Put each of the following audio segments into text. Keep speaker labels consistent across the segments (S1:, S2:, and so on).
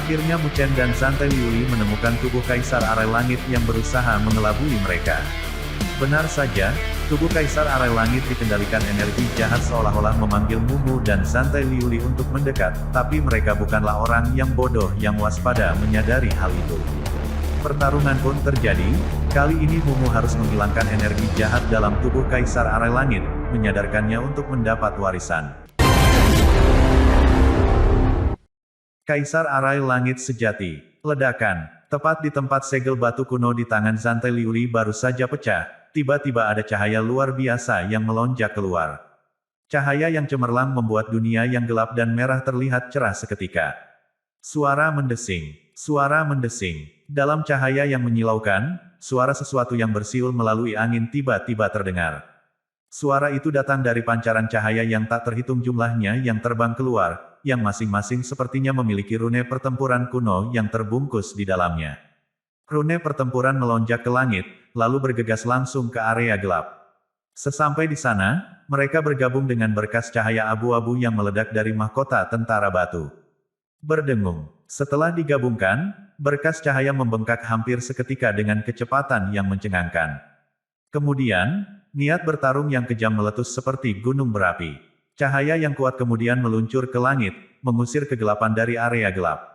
S1: Akhirnya Mu Chen dan Santai Liuli menemukan tubuh Kaisar Arai Langit yang berusaha mengelabui mereka. Benar saja, tubuh Kaisar Arai Langit dikendalikan energi jahat seolah-olah memanggil Mumu dan Santai Liuli untuk mendekat, tapi mereka bukanlah orang yang bodoh yang waspada menyadari hal itu. Pertarungan pun terjadi, kali ini Mumu harus menghilangkan energi jahat dalam tubuh Kaisar Arai Langit, menyadarkannya untuk mendapat warisan. Kaisar Arai Langit Sejati. Ledakan. Tepat di tempat segel batu kuno di tangan Santai Liuli baru saja pecah, tiba-tiba ada cahaya luar biasa yang melonjak keluar. Cahaya yang cemerlang membuat dunia yang gelap dan merah terlihat cerah seketika. Suara mendesing. Suara mendesing. Dalam cahaya yang menyilaukan, suara sesuatu yang bersiul melalui angin tiba-tiba terdengar. Suara itu datang dari pancaran cahaya yang tak terhitung jumlahnya yang terbang keluar, yang masing-masing sepertinya memiliki rune pertempuran kuno yang terbungkus di dalamnya. Rune pertempuran melonjak ke langit, lalu bergegas langsung ke area gelap. Sesampai di sana, mereka bergabung dengan berkas cahaya abu-abu yang meledak dari mahkota tentara batu. Berdengung. Setelah digabungkan, berkas cahaya membengkak hampir seketika dengan kecepatan yang mencengangkan. Kemudian, niat bertarung yang kejam meletus seperti gunung berapi. Cahaya yang kuat kemudian meluncur ke langit, mengusir kegelapan dari area gelap.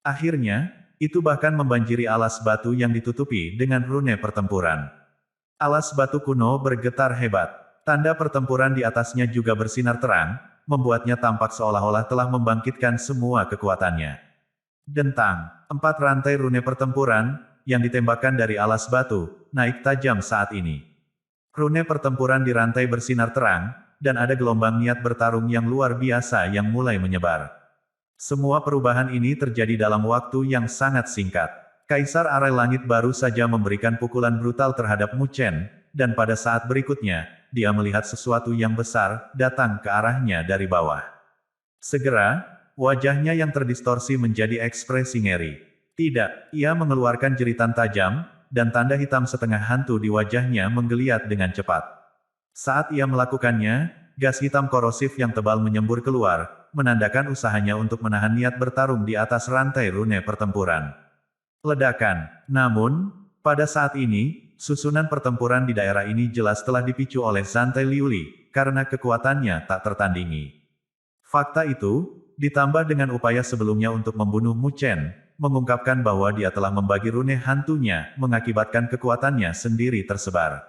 S1: Akhirnya, itu bahkan membanjiri alas batu yang ditutupi dengan rune pertempuran. Alas batu kuno bergetar hebat. Tanda pertempuran di atasnya juga bersinar terang, membuatnya tampak seolah-olah telah membangkitkan semua kekuatannya. Dentang, 4 rantai rune pertempuran, yang ditembakkan dari alas batu, naik tajam saat ini. Rune pertempuran di rantai bersinar terang, dan ada gelombang niat bertarung yang luar biasa yang mulai menyebar. Semua perubahan ini terjadi dalam waktu yang sangat singkat. Kaisar Arai Langit baru saja memberikan pukulan brutal terhadap Mu Chen, dan pada saat berikutnya, dia melihat sesuatu yang besar, datang ke arahnya dari bawah. Segera, wajahnya yang terdistorsi menjadi ekspresi ngeri. Tidak, ia mengeluarkan jeritan tajam, dan tanda hitam setengah hantu di wajahnya menggeliat dengan cepat. Saat ia melakukannya, gas hitam korosif yang tebal menyembur keluar, menandakan usahanya untuk menahan niat bertarung di atas rantai rune pertempuran. Ledakan. Namun, pada saat ini, susunan pertempuran di daerah ini jelas telah dipicu oleh Santai Liuli, karena kekuatannya tak tertandingi. Fakta itu, ditambah dengan upaya sebelumnya untuk membunuh Mu Chen, mengungkapkan bahwa dia telah membagi rune hantunya, mengakibatkan kekuatannya sendiri tersebar.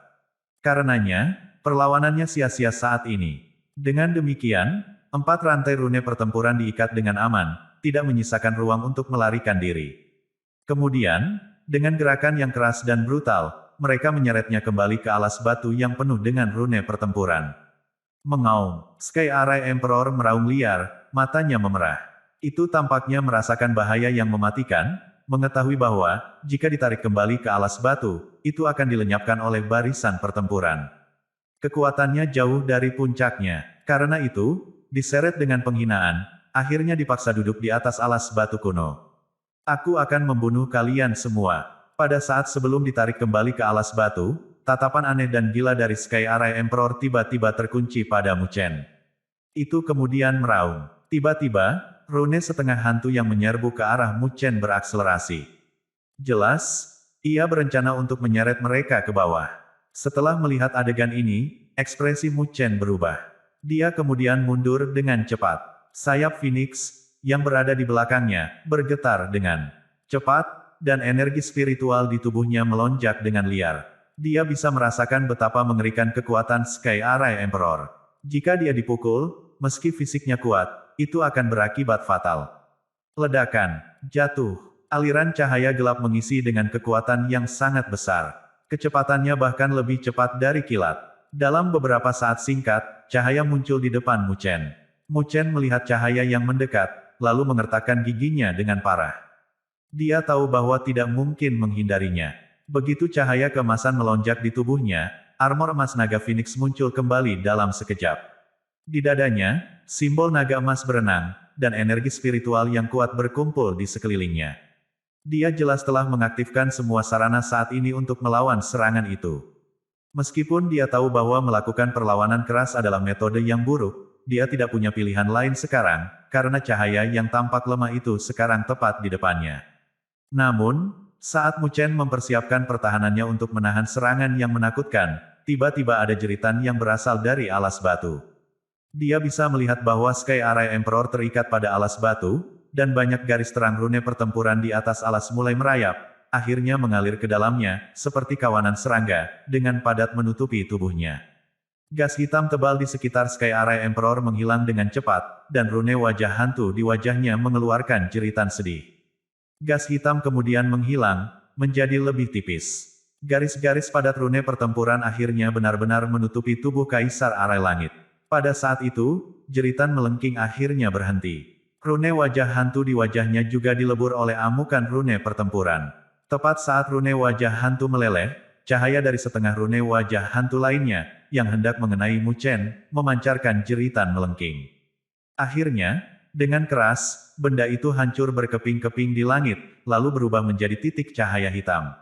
S1: Karenanya, perlawanannya sia-sia saat ini. Dengan demikian, 4 rantai rune pertempuran diikat dengan aman, tidak menyisakan ruang untuk melarikan diri. Kemudian, dengan gerakan yang keras dan brutal, mereka menyeretnya kembali ke alas batu yang penuh dengan rune pertempuran. Mengaum, Sky Arai Emperor meraung liar, matanya memerah. Itu tampaknya merasakan bahaya yang mematikan, mengetahui bahwa, jika ditarik kembali ke alas batu, itu akan dilenyapkan oleh barisan pertempuran. Kekuatannya jauh dari puncaknya. Karena itu, diseret dengan penghinaan, akhirnya dipaksa duduk di atas alas batu kuno. Aku akan membunuh kalian semua. Pada saat sebelum ditarik kembali ke alas batu, tatapan aneh dan gila dari Sky Arai Emperor tiba-tiba terkunci pada Mu Chen. Itu kemudian meraung. Tiba-tiba, rune setengah hantu yang menyerbu ke arah Mu Chen berakselerasi. Jelas, ia berencana untuk menyeret mereka ke bawah. Setelah melihat adegan ini, ekspresi Mu Chen berubah. Dia kemudian mundur dengan cepat. Sayap Phoenix, yang berada di belakangnya, bergetar dengan cepat, dan energi spiritual di tubuhnya melonjak dengan liar. Dia bisa merasakan betapa mengerikan kekuatan Sky Arai Emperor. Jika dia dipukul, meski fisiknya kuat, itu akan berakibat fatal. Ledakan, jatuh, aliran cahaya gelap mengisi dengan kekuatan yang sangat besar. Kecepatannya bahkan lebih cepat dari kilat. Dalam beberapa saat singkat, cahaya muncul di depan Mu Chen. Mu Chen melihat cahaya yang mendekat, lalu mengertakkan giginya dengan parah. Dia tahu bahwa tidak mungkin menghindarinya. Begitu cahaya keemasan melonjak di tubuhnya, armor emas naga Phoenix muncul kembali dalam sekejap. Di dadanya, simbol naga emas berenang, dan energi spiritual yang kuat berkumpul di sekelilingnya. Dia jelas telah mengaktifkan semua sarana saat ini untuk melawan serangan itu. Meskipun dia tahu bahwa melakukan perlawanan keras adalah metode yang buruk, dia tidak punya pilihan lain sekarang, karena cahaya yang tampak lemah itu sekarang tepat di depannya. Namun, saat Mu Chen mempersiapkan pertahanannya untuk menahan serangan yang menakutkan, tiba-tiba ada jeritan yang berasal dari alas batu. Dia bisa melihat bahwa Sky Array Emperor terikat pada alas batu, dan banyak garis terang rune pertempuran di atas alas mulai merayap, akhirnya mengalir ke dalamnya, seperti kawanan serangga, dengan padat menutupi tubuhnya. Gas hitam tebal di sekitar Sky Array Emperor menghilang dengan cepat, dan rune wajah hantu di wajahnya mengeluarkan jeritan sedih. Gas hitam kemudian menghilang, menjadi lebih tipis. Garis-garis padat rune pertempuran akhirnya benar-benar menutupi tubuh Kaisar Arai Langit. Pada saat itu, jeritan melengking akhirnya berhenti. Rune wajah hantu di wajahnya juga dilebur oleh amukan rune pertempuran. Tepat saat rune wajah hantu meleleh, cahaya dari setengah rune wajah hantu lainnya, yang hendak mengenai Mu Chen, memancarkan jeritan melengking. Akhirnya, dengan keras, benda itu hancur berkeping-keping di langit, lalu berubah menjadi titik cahaya hitam.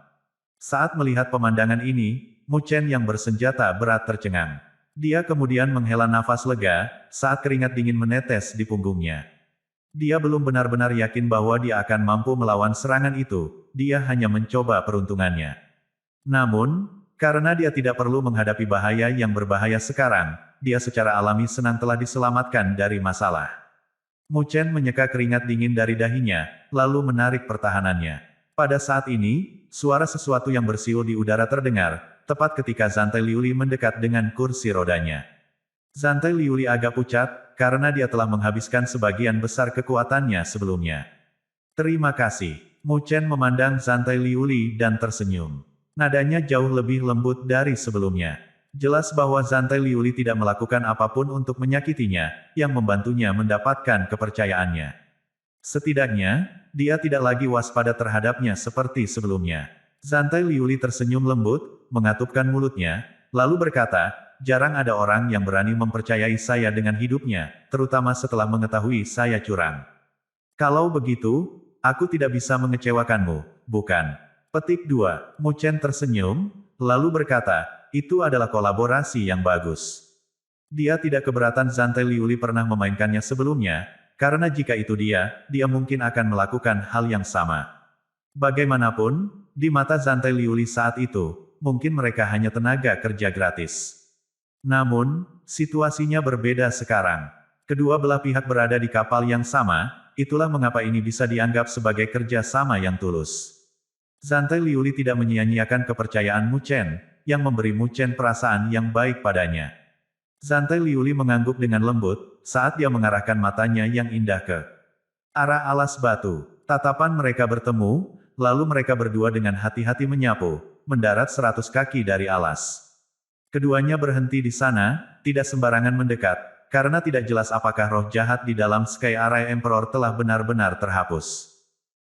S1: Saat melihat pemandangan ini, Mu Chen yang bersenjata berat tercengang. Dia kemudian menghela nafas lega, saat keringat dingin menetes di punggungnya. Dia belum benar-benar yakin bahwa dia akan mampu melawan serangan itu, dia hanya mencoba peruntungannya. Namun, karena dia tidak perlu menghadapi bahaya yang berbahaya sekarang, dia secara alami senang telah diselamatkan dari masalah. Mu Chen menyeka keringat dingin dari dahinya, lalu menarik pertahanannya. Pada saat ini, suara sesuatu yang bersiul di udara terdengar, tepat ketika Zantai Liuli mendekat dengan kursi rodanya. Zantai Liuli agak pucat, karena dia telah menghabiskan sebagian besar kekuatannya sebelumnya. Terima kasih. Mu Chen memandang Zantai Liuli dan tersenyum. Nadanya jauh lebih lembut dari sebelumnya. Jelas bahwa Zantai Liuli tidak melakukan apapun untuk menyakitinya, yang membantunya mendapatkan kepercayaannya. Setidaknya, dia tidak lagi waspada terhadapnya seperti sebelumnya. Zantai Liuli tersenyum lembut, mengatupkan mulutnya, lalu berkata, jarang ada orang yang berani mempercayai saya dengan hidupnya, terutama setelah mengetahui saya curang. Kalau begitu, aku tidak bisa mengecewakanmu, bukan? Petik 2. Mu Chen tersenyum, lalu berkata, itu adalah kolaborasi yang bagus. Dia tidak keberatan Zantai Liuli pernah memainkannya sebelumnya, karena jika itu dia mungkin akan melakukan hal yang sama. Bagaimanapun, di mata Zantai Liuli saat itu, mungkin mereka hanya tenaga kerja gratis. Namun, situasinya berbeda sekarang. Kedua belah pihak berada di kapal yang sama, itulah mengapa ini bisa dianggap sebagai kerja sama yang tulus. Zantai Liuli tidak menyia-nyiakan kepercayaan Mu Chen, yang memberi Mu Chen perasaan yang baik padanya. Zantai Liuli mengangguk dengan lembut, saat dia mengarahkan matanya yang indah ke arah alas batu. Tatapan mereka bertemu, lalu mereka berdua dengan hati-hati menyapu, mendarat 100 kaki dari alas. Keduanya berhenti di sana, tidak sembarangan mendekat, karena tidak jelas apakah roh jahat di dalam Sky Array Emperor telah benar-benar terhapus.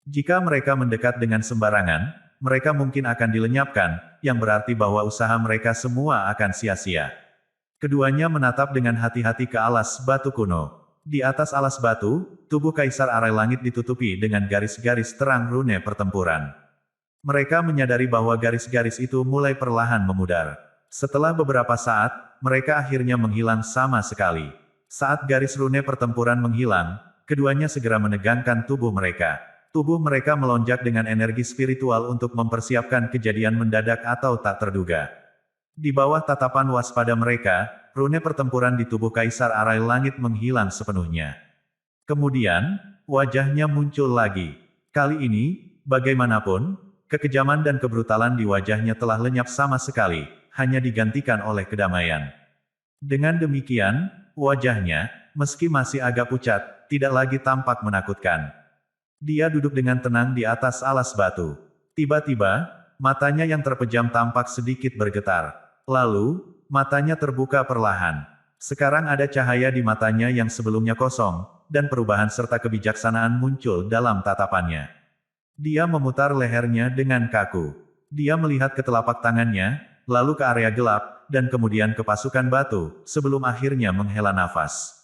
S1: Jika mereka mendekat dengan sembarangan, mereka mungkin akan dilenyapkan, yang berarti bahwa usaha mereka semua akan sia-sia. Keduanya menatap dengan hati-hati ke alas batu kuno. Di atas alas batu, tubuh Kaisar Arai Langit ditutupi dengan garis-garis terang rune pertempuran. Mereka menyadari bahwa garis-garis itu mulai perlahan memudar. Setelah beberapa saat, mereka akhirnya menghilang sama sekali. Saat garis rune pertempuran menghilang, keduanya segera menegangkan tubuh mereka. Tubuh mereka melonjak dengan energi spiritual untuk mempersiapkan kejadian mendadak atau tak terduga. Di bawah tatapan waspada mereka, rune pertempuran di tubuh Kaisar Arai Langit menghilang sepenuhnya. Kemudian, wajahnya muncul lagi. Kali ini, bagaimanapun, kekejaman dan kebrutalan di wajahnya telah lenyap sama sekali, hanya digantikan oleh kedamaian. Dengan demikian, wajahnya, meski masih agak pucat, tidak lagi tampak menakutkan. Dia duduk dengan tenang di atas alas batu. Tiba-tiba, matanya yang terpejam tampak sedikit bergetar. Lalu, matanya terbuka perlahan. Sekarang ada cahaya di matanya yang sebelumnya kosong, dan perubahan serta kebijaksanaan muncul dalam tatapannya. Dia memutar lehernya dengan kaku. Dia melihat ke telapak tangannya, lalu ke area gelap, dan kemudian ke pasukan batu, sebelum akhirnya menghela nafas.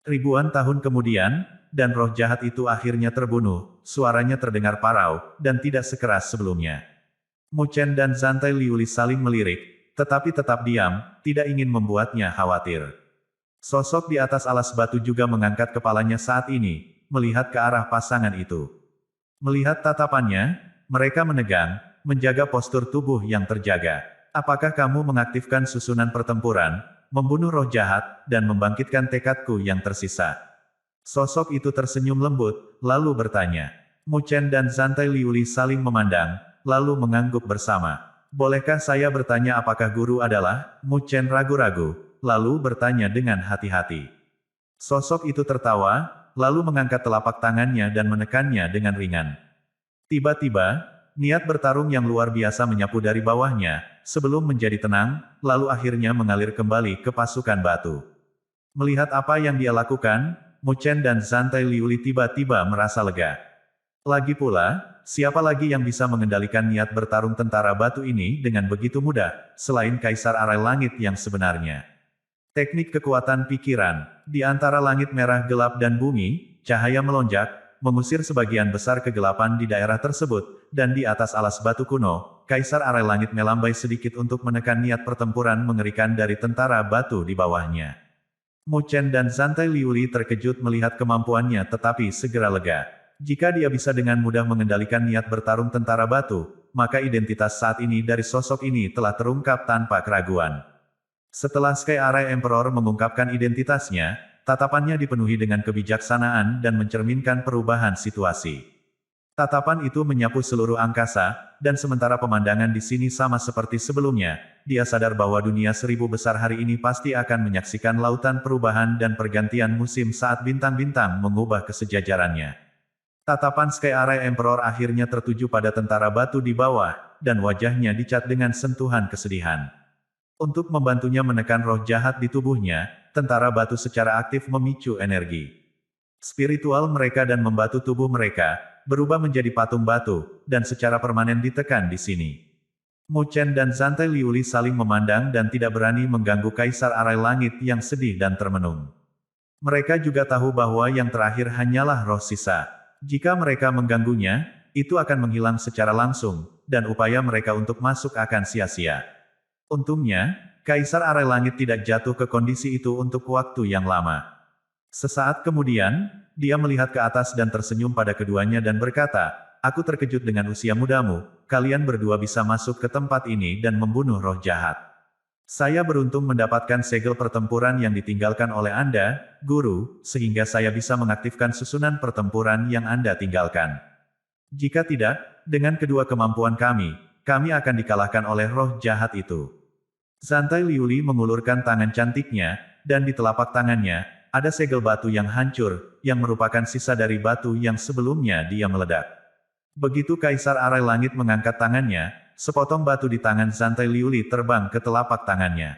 S1: Ribuan tahun kemudian, dan roh jahat itu akhirnya terbunuh, suaranya terdengar parau, dan tidak sekeras sebelumnya. Mu Chen dan Zantai Liuli saling melirik, tetapi tetap diam, tidak ingin membuatnya khawatir. Sosok di atas alas batu juga mengangkat kepalanya saat ini, melihat ke arah pasangan itu. Melihat tatapannya, mereka menegang, menjaga postur tubuh yang terjaga. Apakah kamu mengaktifkan susunan pertempuran, membunuh roh jahat, dan membangkitkan tekadku yang tersisa? Sosok itu tersenyum lembut, lalu bertanya. Mu Chen dan Zantai Liuli saling memandang, lalu mengangguk bersama. Bolehkah saya bertanya apakah guru adalah? Mu Chen ragu-ragu, lalu bertanya dengan hati-hati. Sosok itu tertawa, lalu mengangkat telapak tangannya dan menekannya dengan ringan. Tiba-tiba, niat bertarung yang luar biasa menyapu dari bawahnya, sebelum menjadi tenang, lalu akhirnya mengalir kembali ke pasukan batu. Melihat apa yang dia lakukan, Mu Chen dan Zantai Liuli tiba-tiba merasa lega. Lagi pula, siapa lagi yang bisa mengendalikan niat bertarung tentara batu ini dengan begitu mudah, selain Kaisar Arai Langit yang sebenarnya? Teknik kekuatan pikiran. Di antara langit merah gelap dan bumi, cahaya melonjak, mengusir sebagian besar kegelapan di daerah tersebut, dan di atas alas batu kuno, Kaisar Arai Langit melambai sedikit untuk menekan niat pertempuran mengerikan dari tentara batu di bawahnya. Mu Chen dan Zantai Liuli terkejut melihat kemampuannya tetapi segera lega. Jika dia bisa dengan mudah mengendalikan niat bertarung tentara batu, maka identitas saat ini dari sosok ini telah terungkap tanpa keraguan. Setelah Sky Arai Emperor mengungkapkan identitasnya, tatapannya dipenuhi dengan kebijaksanaan dan mencerminkan perubahan situasi. Tatapan itu menyapu seluruh angkasa, dan sementara pemandangan di sini sama seperti sebelumnya, dia sadar bahwa dunia seribu besar hari ini pasti akan menyaksikan lautan perubahan dan pergantian musim saat bintang-bintang mengubah kesejajarannya. Tatapan Sky Arai Emperor akhirnya tertuju pada tentara batu di bawah, dan wajahnya dicat dengan sentuhan kesedihan. Untuk membantunya menekan roh jahat di tubuhnya, tentara batu secara aktif memicu energi spiritual mereka dan membatu tubuh mereka, berubah menjadi patung batu, dan secara permanen ditekan di sini. Mu Chen dan Zantai Liuli saling memandang dan tidak berani mengganggu Kaisar Arai Langit yang sedih dan termenung. Mereka juga tahu bahwa yang terakhir hanyalah roh sisa. Jika mereka mengganggunya, itu akan menghilang secara langsung, dan upaya mereka untuk masuk akan sia-sia. Untungnya, Kaisar Arai Langit tidak jatuh ke kondisi itu untuk waktu yang lama. Sesaat kemudian, dia melihat ke atas dan tersenyum pada keduanya dan berkata, "Aku terkejut dengan usia mudamu, kalian berdua bisa masuk ke tempat ini dan membunuh roh jahat. Saya beruntung mendapatkan segel pertempuran yang ditinggalkan oleh Anda, Guru, sehingga saya bisa mengaktifkan susunan pertempuran yang Anda tinggalkan. Jika tidak, dengan kedua kemampuan kami akan dikalahkan oleh roh jahat itu." Zantai Liuli mengulurkan tangan cantiknya, dan di telapak tangannya, ada segel batu yang hancur, yang merupakan sisa dari batu yang sebelumnya dia meledak. Begitu Kaisar Arai Langit mengangkat tangannya, sepotong batu di tangan Zantai Liuli terbang ke telapak tangannya.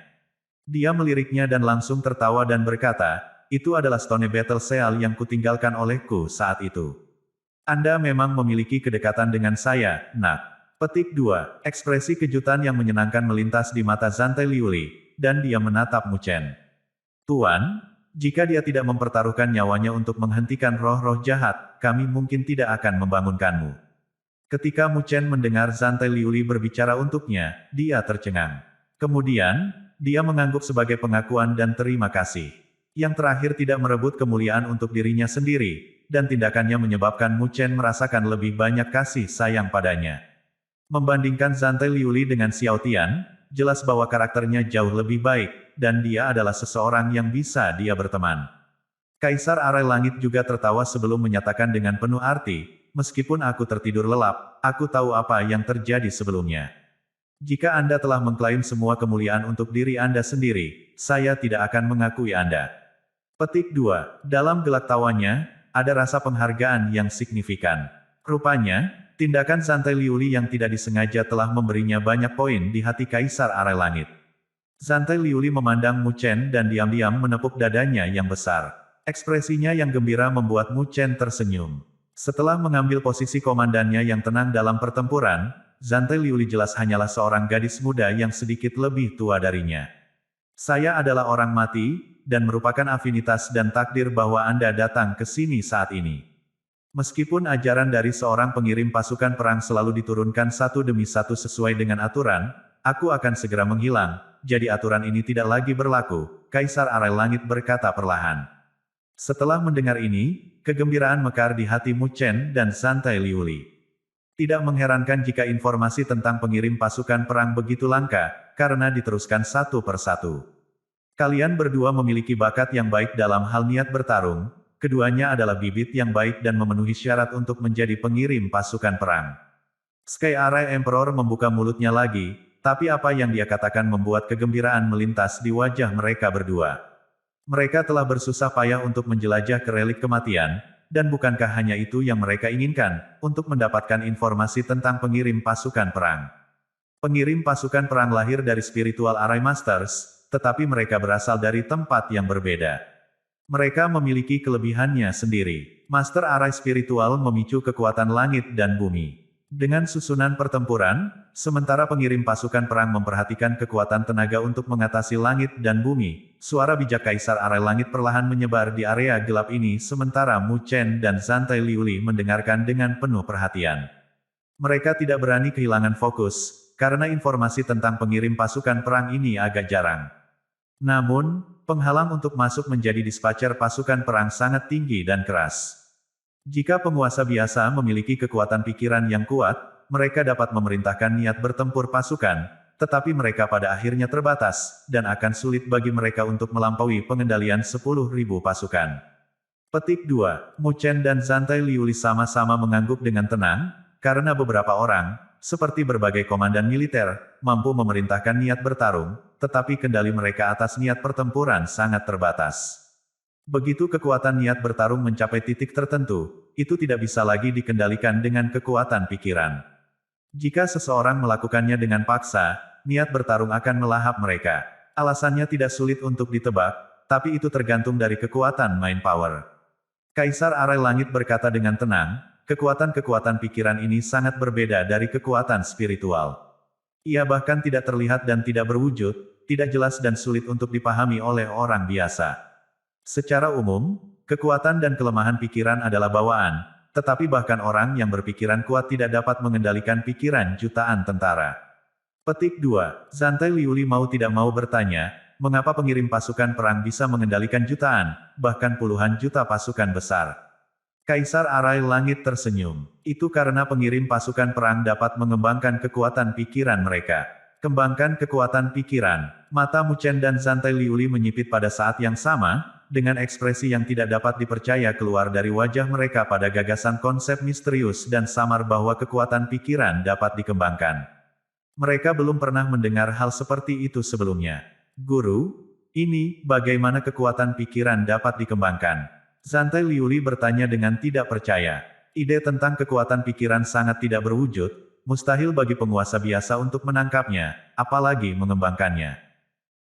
S1: Dia meliriknya dan langsung tertawa dan berkata, "Itu adalah Stone Battle Seal yang kutinggalkan olehku saat itu. Anda memang memiliki kedekatan dengan saya, Nak." Petik 2. Ekspresi kejutan yang menyenangkan melintas di mata Zantai Liuli, dan dia menatap Mu Chen. "Tuan, jika dia tidak mempertaruhkan nyawanya untuk menghentikan roh-roh jahat, kami mungkin tidak akan membangunkanmu." Ketika Mu Chen mendengar Zantai Liuli berbicara untuknya, dia tercengang. Kemudian, dia mengangguk sebagai pengakuan dan terima kasih. Yang terakhir tidak merebut kemuliaan untuk dirinya sendiri, dan tindakannya menyebabkan Mu Chen merasakan lebih banyak kasih sayang padanya. Membandingkan Zantai Liuli dengan Xiao Tian, jelas bahwa karakternya jauh lebih baik, dan dia adalah seseorang yang bisa dia berteman. Kaisar Arai Langit juga tertawa sebelum menyatakan dengan penuh arti, "Meskipun aku tertidur lelap, aku tahu apa yang terjadi sebelumnya. Jika Anda telah mengklaim semua kemuliaan untuk diri Anda sendiri, saya tidak akan mengakui Anda." Petik 2. Dalam gelak tawanya, ada rasa penghargaan yang signifikan. Rupanya, tindakan Zantai Liuli yang tidak disengaja telah memberinya banyak poin di hati Kaisar Arai Langit. Zantai Liuli memandang Mu Chen dan diam-diam menepuk dadanya yang besar. Ekspresinya yang gembira membuat Mu Chen tersenyum. Setelah mengambil posisi komandannya yang tenang dalam pertempuran, Zantai Liuli jelas hanyalah seorang gadis muda yang sedikit lebih tua darinya. "Saya adalah orang mati, dan merupakan afinitas dan takdir bahwa Anda datang ke sini saat ini. Meskipun ajaran dari seorang pengirim pasukan perang selalu diturunkan satu demi satu sesuai dengan aturan, aku akan segera menghilang, jadi aturan ini tidak lagi berlaku, Kaisar Arai Langit berkata perlahan. Setelah mendengar ini, kegembiraan mekar di hati Mu Chen dan Zantai Liuli. Tidak mengherankan jika informasi tentang pengirim pasukan perang begitu langka, karena diteruskan satu persatu. Kalian berdua memiliki bakat yang baik dalam hal niat bertarung, keduanya adalah bibit yang baik dan memenuhi syarat untuk menjadi pengirim pasukan perang. Sky Arai Emperor membuka mulutnya lagi, tapi apa yang dia katakan membuat kegembiraan melintas di wajah mereka berdua. Mereka telah bersusah payah untuk menjelajah ke relik kematian, dan bukankah hanya itu yang mereka inginkan, untuk mendapatkan informasi tentang pengirim pasukan perang. Pengirim pasukan perang lahir dari spiritual Arai Masters, tetapi mereka berasal dari tempat yang berbeda. Mereka memiliki kelebihannya sendiri. Master Arai spiritual memicu kekuatan langit dan bumi. Dengan susunan pertempuran, sementara pengirim pasukan perang memperhatikan kekuatan tenaga untuk mengatasi langit dan bumi, suara bijak Kaisar Arai Langit perlahan menyebar di area gelap ini sementara Mu Chen dan Zantai Liuli mendengarkan dengan penuh perhatian. Mereka tidak berani kehilangan fokus, karena informasi tentang pengirim pasukan perang ini agak jarang. Namun, penghalang untuk masuk menjadi dispatcher pasukan perang sangat tinggi dan keras. Jika penguasa biasa memiliki kekuatan pikiran yang kuat, mereka dapat memerintahkan niat bertempur pasukan, tetapi mereka pada akhirnya terbatas, dan akan sulit bagi mereka untuk melampaui pengendalian 10.000 pasukan. Petik 2. Mu Chen dan Zantai Liuli sama-sama mengangguk dengan tenang, karena beberapa orang, seperti berbagai komandan militer, mampu memerintahkan niat bertarung, tetapi kendali mereka atas niat pertempuran sangat terbatas. Begitu kekuatan niat bertarung mencapai titik tertentu, itu tidak bisa lagi dikendalikan dengan kekuatan pikiran. Jika seseorang melakukannya dengan paksa, niat bertarung akan melahap mereka. Alasannya tidak sulit untuk ditebak, tapi itu tergantung dari kekuatan mind power. Kaisar Arai Langit berkata dengan tenang, kekuatan-kekuatan pikiran ini sangat berbeda dari kekuatan spiritual. Ia bahkan tidak terlihat dan tidak berwujud, tidak jelas dan sulit untuk dipahami oleh orang biasa. Secara umum, kekuatan dan kelemahan pikiran adalah bawaan, tetapi bahkan orang yang berpikiran kuat tidak dapat mengendalikan pikiran jutaan tentara. Petik 2. Zantai Liuli mau tidak mau bertanya, mengapa pengirim pasukan perang bisa mengendalikan jutaan, bahkan puluhan juta pasukan besar? Kaisar Arai Langit tersenyum. Itu karena pengirim pasukan perang dapat mengembangkan kekuatan pikiran mereka. Kembangkan kekuatan pikiran. Mata Mu Chen dan Zantai Liuli menyipit pada saat yang sama, dengan ekspresi yang tidak dapat dipercaya keluar dari wajah mereka pada gagasan konsep misterius dan samar bahwa kekuatan pikiran dapat dikembangkan. Mereka belum pernah mendengar hal seperti itu sebelumnya. Guru, ini bagaimana kekuatan pikiran dapat dikembangkan? Zantai Liuli bertanya dengan tidak percaya. Ide tentang kekuatan pikiran sangat tidak berwujud, mustahil bagi penguasa biasa untuk menangkapnya, apalagi mengembangkannya.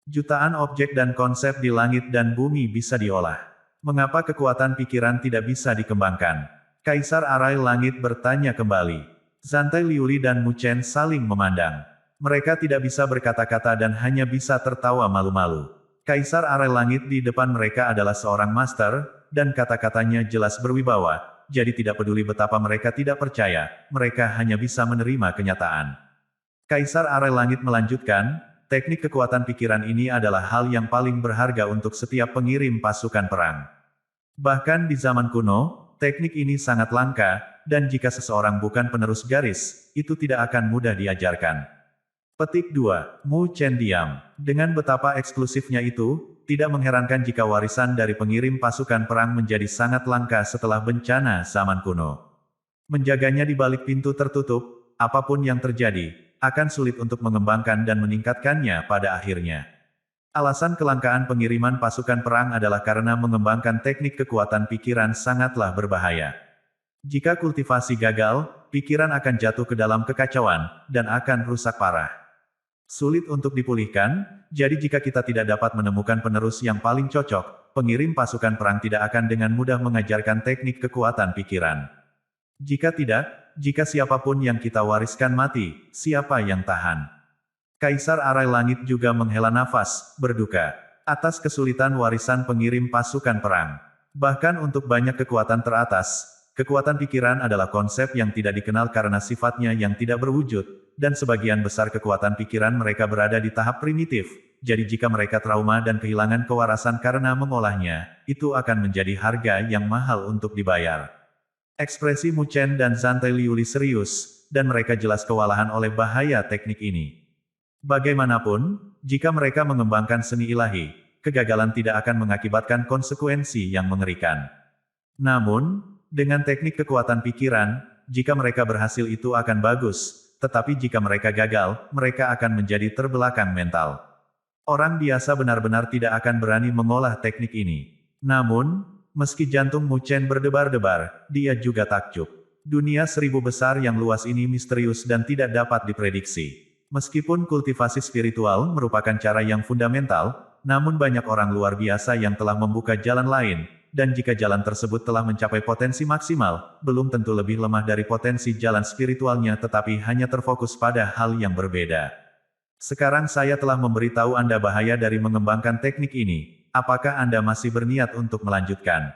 S1: Jutaan objek dan konsep di langit dan bumi bisa diolah. Mengapa kekuatan pikiran tidak bisa dikembangkan? Kaisar Arai Langit bertanya kembali. Zantai Liuli dan Mu Chen saling memandang. Mereka tidak bisa berkata-kata dan hanya bisa tertawa malu-malu. Kaisar Arai Langit di depan mereka adalah seorang master, dan kata-katanya jelas berwibawa, jadi tidak peduli betapa mereka tidak percaya, mereka hanya bisa menerima kenyataan. Kaisar Arai Langit melanjutkan, teknik kekuatan pikiran ini adalah hal yang paling berharga untuk setiap pengirim pasukan perang. Bahkan di zaman kuno, teknik ini sangat langka, dan jika seseorang bukan penerus garis, itu tidak akan mudah diajarkan. Petik 2. Mu Chen diam. Dengan betapa eksklusifnya itu, tidak mengherankan jika warisan dari pengirim pasukan perang menjadi sangat langka setelah bencana zaman kuno. Menjaganya di balik pintu tertutup, apapun yang terjadi, akan sulit untuk mengembangkan dan meningkatkannya pada akhirnya. Alasan kelangkaan pengiriman pasukan perang adalah karena mengembangkan teknik kekuatan pikiran sangatlah berbahaya. Jika kultivasi gagal, pikiran akan jatuh ke dalam kekacauan, dan akan rusak parah. Sulit untuk dipulihkan, jadi jika kita tidak dapat menemukan penerus yang paling cocok, pengirim pasukan perang tidak akan dengan mudah mengajarkan teknik kekuatan pikiran. Jika tidak, jika siapapun yang kita wariskan mati, siapa yang tahan? Kaisar Arai Langit juga menghela nafas, berduka, atas kesulitan warisan pengirim pasukan perang. Bahkan untuk banyak kekuatan teratas, kekuatan pikiran adalah konsep yang tidak dikenal karena sifatnya yang tidak berwujud, dan sebagian besar kekuatan pikiran mereka berada di tahap primitif, jadi jika mereka trauma dan kehilangan kewarasan karena mengolahnya, itu akan menjadi harga yang mahal untuk dibayar. Ekspresi Mu Chen dan Zhantai Liuli serius, dan mereka jelas kewalahan oleh bahaya teknik ini. Bagaimanapun, jika mereka mengembangkan seni ilahi, kegagalan tidak akan mengakibatkan konsekuensi yang mengerikan. Namun, dengan teknik kekuatan pikiran, jika mereka berhasil itu akan bagus, tetapi jika mereka gagal, mereka akan menjadi terbelakang mental. Orang biasa benar-benar tidak akan berani mengolah teknik ini. Namun, meski jantung Mu Chen berdebar-debar, dia juga takjub. Dunia seribu besar yang luas ini misterius dan tidak dapat diprediksi. Meskipun kultivasi spiritual merupakan cara yang fundamental, namun banyak orang luar biasa yang telah membuka jalan lain, dan jika jalan tersebut telah mencapai potensi maksimal, belum tentu lebih lemah dari potensi jalan spiritualnya tetapi hanya terfokus pada hal yang berbeda. Sekarang saya telah memberitahu Anda bahaya dari mengembangkan teknik ini. Apakah Anda masih berniat untuk melanjutkan?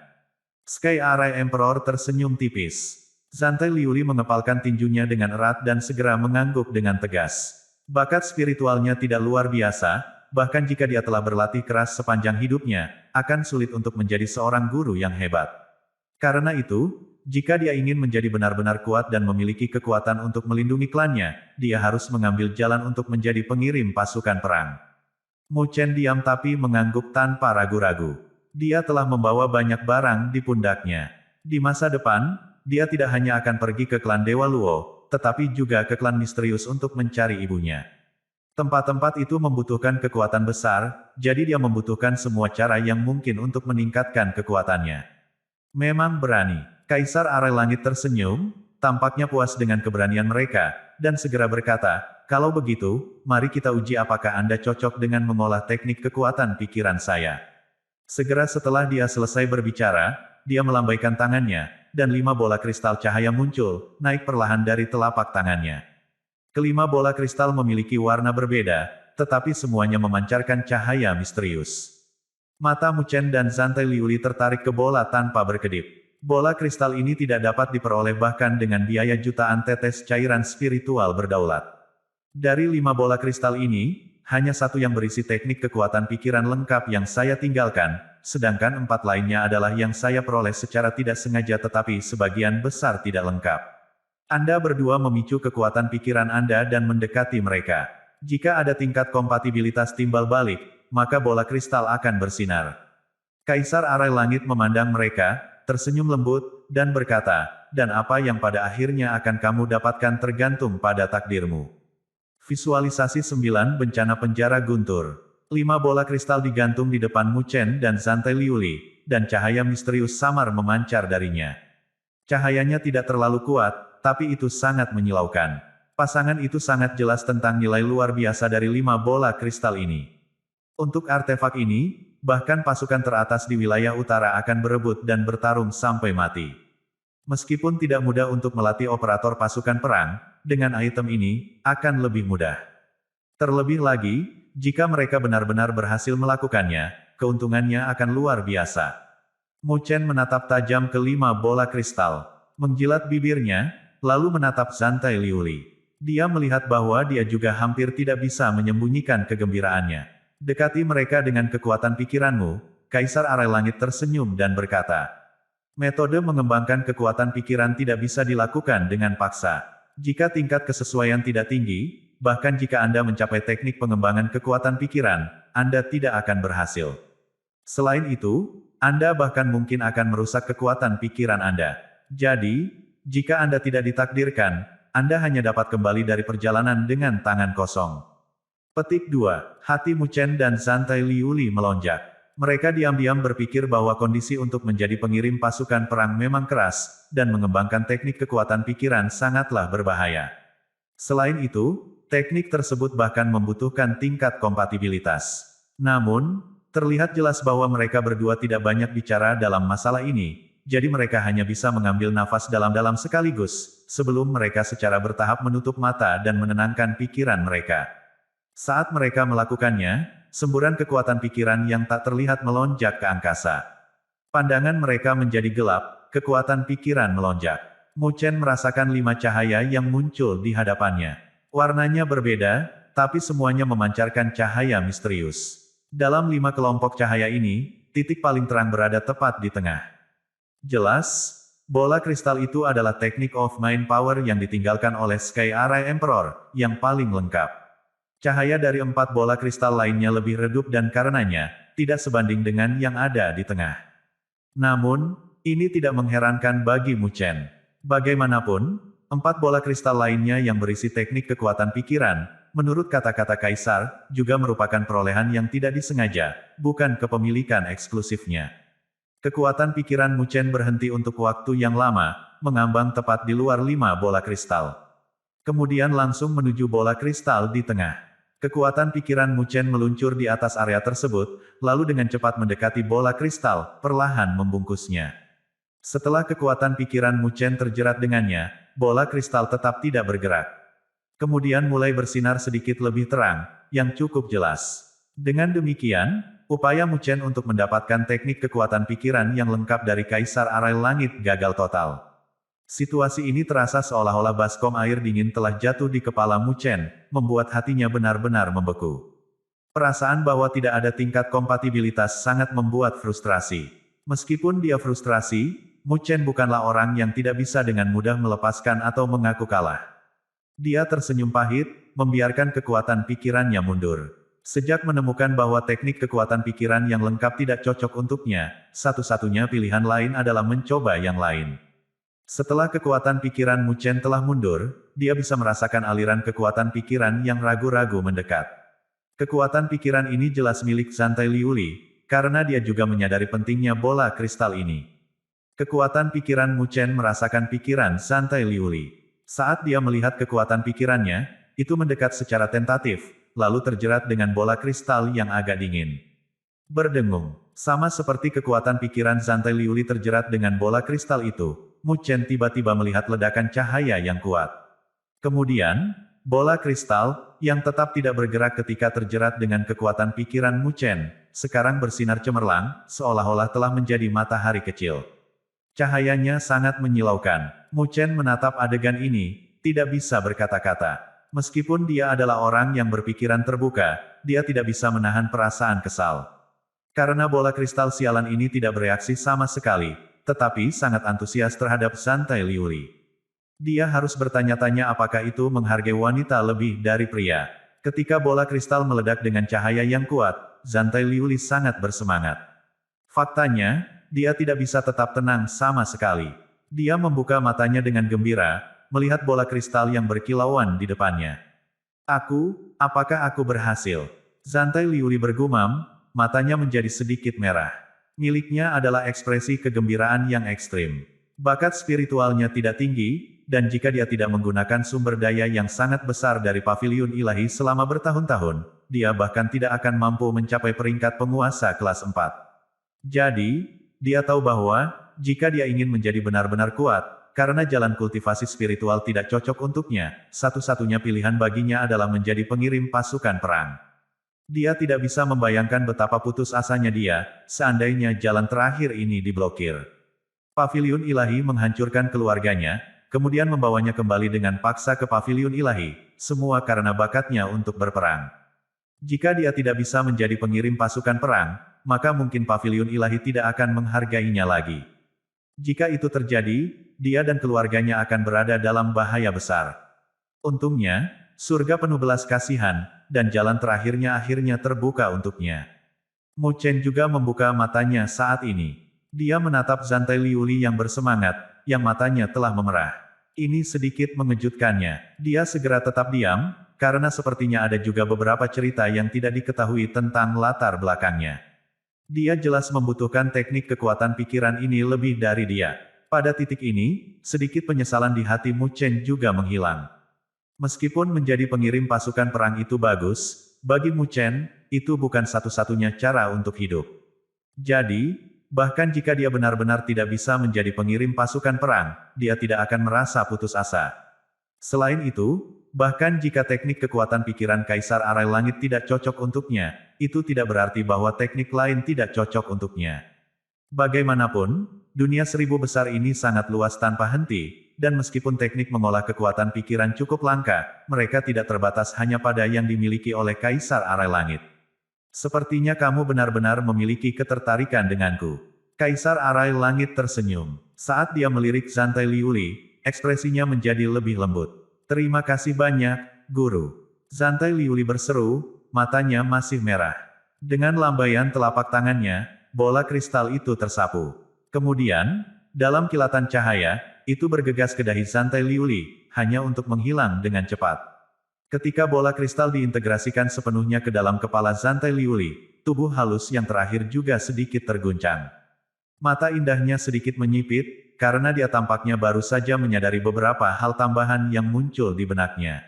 S1: Sky Arai Emperor tersenyum tipis. Zhantai Liuli mengepalkan tinjunya dengan erat dan segera mengangguk dengan tegas. Bakat spiritualnya tidak luar biasa, bahkan jika dia telah berlatih keras sepanjang hidupnya, akan sulit untuk menjadi seorang guru yang hebat. Karena itu, jika dia ingin menjadi benar-benar kuat dan memiliki kekuatan untuk melindungi klannya, dia harus mengambil jalan untuk menjadi pengirim pasukan perang. Mu Chen diam tapi mengangguk tanpa ragu-ragu. Dia telah membawa banyak barang di pundaknya. Di masa depan, dia tidak hanya akan pergi ke klan Dewa Luo, tetapi juga ke klan misterius untuk mencari ibunya. Tempat-tempat itu membutuhkan kekuatan besar, jadi dia membutuhkan semua cara yang mungkin untuk meningkatkan kekuatannya. Memang berani. Kaisar Arai Langit tersenyum, tampaknya puas dengan keberanian mereka, dan segera berkata, kalau begitu, mari kita uji apakah Anda cocok dengan mengolah teknik kekuatan pikiran saya. Segera setelah dia selesai berbicara, dia melambaikan tangannya, dan 5 bola kristal cahaya muncul, naik perlahan dari telapak tangannya. Kelima bola kristal memiliki warna berbeda, tetapi semuanya memancarkan cahaya misterius. Mata Mu Chen dan Zhantai Liuli tertarik ke bola tanpa berkedip. Bola kristal ini tidak dapat diperoleh bahkan dengan biaya jutaan tetes cairan spiritual berdaulat. Dari 5 bola kristal ini, hanya satu yang berisi teknik kekuatan pikiran lengkap yang saya tinggalkan, sedangkan 4 lainnya adalah yang saya peroleh secara tidak sengaja tetapi sebagian besar tidak lengkap. Anda berdua memicu kekuatan pikiran Anda dan mendekati mereka. Jika ada tingkat kompatibilitas timbal balik, maka bola kristal akan bersinar. Kaisar Arai Langit memandang mereka, tersenyum lembut, dan berkata, dan apa yang pada akhirnya akan kamu dapatkan tergantung pada takdirmu. Visualisasi 9 bencana penjara guntur. 5 bola kristal digantung di depan Mu Chen dan Zhantai Liuli, dan cahaya misterius samar memancar darinya. Cahayanya tidak terlalu kuat, tapi itu sangat menyilaukan. Pasangan itu sangat jelas tentang nilai luar biasa dari 5 bola kristal ini. Untuk artefak ini, bahkan pasukan teratas di wilayah utara akan berebut dan bertarung sampai mati. Meskipun tidak mudah untuk melatih operator pasukan perang, dengan item ini, akan lebih mudah. Terlebih lagi, jika mereka benar-benar berhasil melakukannya, keuntungannya akan luar biasa. Mu Chen menatap tajam ke 5 bola kristal, menjilat bibirnya, lalu menatap Zhantai Liuli. Dia melihat bahwa dia juga hampir tidak bisa menyembunyikan kegembiraannya. Dekati mereka dengan kekuatan pikiranmu, Kaisar Arai Langit tersenyum dan berkata. Metode mengembangkan kekuatan pikiran tidak bisa dilakukan dengan paksa. Jika tingkat kesesuaian tidak tinggi, bahkan jika Anda mencapai teknik pengembangan kekuatan pikiran, Anda tidak akan berhasil. Selain itu, Anda bahkan mungkin akan merusak kekuatan pikiran Anda. Jadi, jika Anda tidak ditakdirkan, Anda hanya dapat kembali dari perjalanan dengan tangan kosong. Petik 2. Hati Mu Chen dan Zhantai Liuli melonjak. Mereka diam-diam berpikir bahwa kondisi untuk menjadi pengirim pasukan perang memang keras, dan mengembangkan teknik kekuatan pikiran sangatlah berbahaya. Selain itu, teknik tersebut bahkan membutuhkan tingkat kompatibilitas. Namun, terlihat jelas bahwa mereka berdua tidak banyak bicara dalam masalah ini, jadi mereka hanya bisa mengambil nafas dalam-dalam sekaligus, sebelum mereka secara bertahap menutup mata dan menenangkan pikiran mereka. Saat mereka melakukannya, semburan kekuatan pikiran yang tak terlihat melonjak ke angkasa. Pandangan mereka menjadi gelap, kekuatan pikiran melonjak. Mu Chen merasakan 5 cahaya yang muncul di hadapannya. Warnanya berbeda, tapi semuanya memancarkan cahaya misterius. Dalam 5 kelompok cahaya ini, titik paling terang berada tepat di tengah. Jelas, bola kristal itu adalah teknik of mind power yang ditinggalkan oleh Sky Array Emperor, yang paling lengkap. Cahaya dari 4 bola kristal lainnya lebih redup dan karenanya, tidak sebanding dengan yang ada di tengah. Namun, ini tidak mengherankan bagi Mu Chen. Bagaimanapun, 4 bola kristal lainnya yang berisi teknik kekuatan pikiran, menurut kata-kata Kaisar, juga merupakan perolehan yang tidak disengaja, bukan kepemilikan eksklusifnya. Kekuatan pikiran Mu Chen berhenti untuk waktu yang lama, mengambang tepat di luar 5 bola kristal. Kemudian langsung menuju bola kristal di tengah. Kekuatan pikiran Mu Chen meluncur di atas area tersebut, lalu dengan cepat mendekati bola kristal, perlahan membungkusnya. Setelah kekuatan pikiran Mu Chen terjerat dengannya, bola kristal tetap tidak bergerak. Kemudian mulai bersinar sedikit lebih terang, yang cukup jelas. Dengan demikian, upaya Mu Chen untuk mendapatkan teknik kekuatan pikiran yang lengkap dari Kaisar Arai Langit gagal total. Situasi ini terasa seolah-olah baskom air dingin telah jatuh di kepala Mu Chen, membuat hatinya benar-benar membeku. Perasaan bahwa tidak ada tingkat kompatibilitas sangat membuat frustrasi. Meskipun dia frustrasi, Mu Chen bukanlah orang yang tidak bisa dengan mudah melepaskan atau mengaku kalah. Dia tersenyum pahit, membiarkan kekuatan pikirannya mundur. Sejak menemukan bahwa teknik kekuatan pikiran yang lengkap tidak cocok untuknya, satu-satunya pilihan lain adalah mencoba yang lain. Setelah kekuatan pikiran Mu Chen telah mundur, dia bisa merasakan aliran kekuatan pikiran yang ragu-ragu mendekat. Kekuatan pikiran ini jelas milik Zantai Liuli, karena dia juga menyadari pentingnya bola kristal ini. Kekuatan pikiran Mu Chen merasakan pikiran Zantai Liuli. Saat dia melihat kekuatan pikirannya, itu mendekat secara tentatif, lalu terjerat dengan bola kristal yang agak dingin. Berdengung, sama seperti kekuatan pikiran Zantai Liuli terjerat dengan bola kristal itu. Mu Chen tiba-tiba melihat ledakan cahaya yang kuat. Kemudian, bola kristal, yang tetap tidak bergerak ketika terjerat dengan kekuatan pikiran Mu Chen, sekarang bersinar cemerlang, seolah-olah telah menjadi matahari kecil. Cahayanya sangat menyilaukan. Mu Chen menatap adegan ini, tidak bisa berkata-kata. Meskipun dia adalah orang yang berpikiran terbuka, dia tidak bisa menahan perasaan kesal. Karena bola kristal sialan ini tidak bereaksi sama sekali, tetapi sangat antusias terhadap Zantai Liuli. Dia harus bertanya-tanya apakah itu menghargai wanita lebih dari pria. Ketika bola kristal meledak dengan cahaya yang kuat, Zantai Liuli sangat bersemangat. Faktanya, dia tidak bisa tetap tenang sama sekali. Dia membuka matanya dengan gembira, melihat bola kristal yang berkilauan di depannya. Apakah aku berhasil? Zantai Liuli bergumam, matanya menjadi sedikit merah. Miliknya adalah ekspresi kegembiraan yang ekstrim. Bakat spiritualnya tidak tinggi, dan jika dia tidak menggunakan sumber daya yang sangat besar dari paviliun ilahi selama bertahun-tahun, dia bahkan tidak akan mampu mencapai peringkat penguasa kelas 4. Jadi, dia tahu bahwa, jika dia ingin menjadi benar-benar kuat, karena jalan kultivasi spiritual tidak cocok untuknya, satu-satunya pilihan baginya adalah menjadi pengirim pasukan perang. Dia tidak bisa membayangkan betapa putus asanya dia, seandainya jalan terakhir ini diblokir. Paviliun ilahi menghancurkan keluarganya, kemudian membawanya kembali dengan paksa ke paviliun ilahi, semua karena bakatnya untuk berperang. Jika dia tidak bisa menjadi pengirim pasukan perang, maka mungkin paviliun ilahi tidak akan menghargainya lagi. Jika itu terjadi, dia dan keluarganya akan berada dalam bahaya besar. Untungnya, surga penuh belas kasihan, dan jalan terakhirnya akhirnya terbuka untuknya. Mu Chen juga membuka matanya saat ini. Dia menatap Zantai Liuli yang bersemangat, yang matanya telah memerah. Ini sedikit mengejutkannya. Dia segera tetap diam, karena sepertinya ada juga beberapa cerita yang tidak diketahui tentang latar belakangnya. Dia jelas membutuhkan teknik kekuatan pikiran ini lebih dari dia. Pada titik ini, sedikit penyesalan di hati Mu Chen juga menghilang. Meskipun menjadi pengirim pasukan perang itu bagus, bagi Mu Chen, itu bukan satu-satunya cara untuk hidup. Jadi, bahkan jika dia benar-benar tidak bisa menjadi pengirim pasukan perang, dia tidak akan merasa putus asa. Selain itu, bahkan jika teknik kekuatan pikiran Kaisar Arai Langit tidak cocok untuknya, itu tidak berarti bahwa teknik lain tidak cocok untuknya. Bagaimanapun, dunia seribu besar ini sangat luas tanpa henti, dan meskipun teknik mengolah kekuatan pikiran cukup langka, mereka tidak terbatas hanya pada yang dimiliki oleh Kaisar Arai Langit. Sepertinya kamu benar-benar memiliki ketertarikan denganku. Kaisar Arai Langit tersenyum. Saat dia melirik Zantai Liuli, ekspresinya menjadi lebih lembut. Terima kasih banyak, Guru. Zantai Liuli berseru, matanya masih merah. Dengan lambaian telapak tangannya, bola kristal itu tersapu. Kemudian, dalam kilatan cahaya, itu bergegas ke dahi Zantai Liuli, hanya untuk menghilang dengan cepat. Ketika bola kristal diintegrasikan sepenuhnya ke dalam kepala Zantai Liuli, tubuh halus yang terakhir juga sedikit terguncang. Mata indahnya sedikit menyipit, karena dia tampaknya baru saja menyadari beberapa hal tambahan yang muncul di benaknya.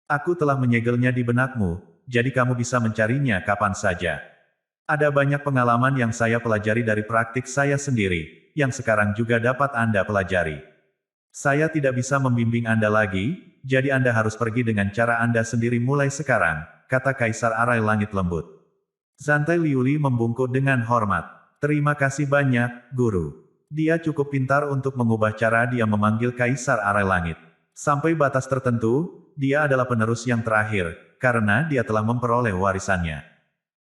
S1: Aku telah menyegelnya di benakmu, jadi kamu bisa mencarinya kapan saja. Ada banyak pengalaman yang saya pelajari dari praktik saya sendiri, yang sekarang juga dapat Anda pelajari. Saya tidak bisa membimbing Anda lagi, jadi Anda harus pergi dengan cara Anda sendiri mulai sekarang, kata Kaisar Arai Langit lembut. Zantai Liuli membungkuk dengan hormat. Terima kasih banyak, Guru. Dia cukup pintar untuk mengubah cara dia memanggil Kaisar Arai Langit. Sampai batas tertentu, dia adalah penerus yang terakhir, karena dia telah memperoleh warisannya.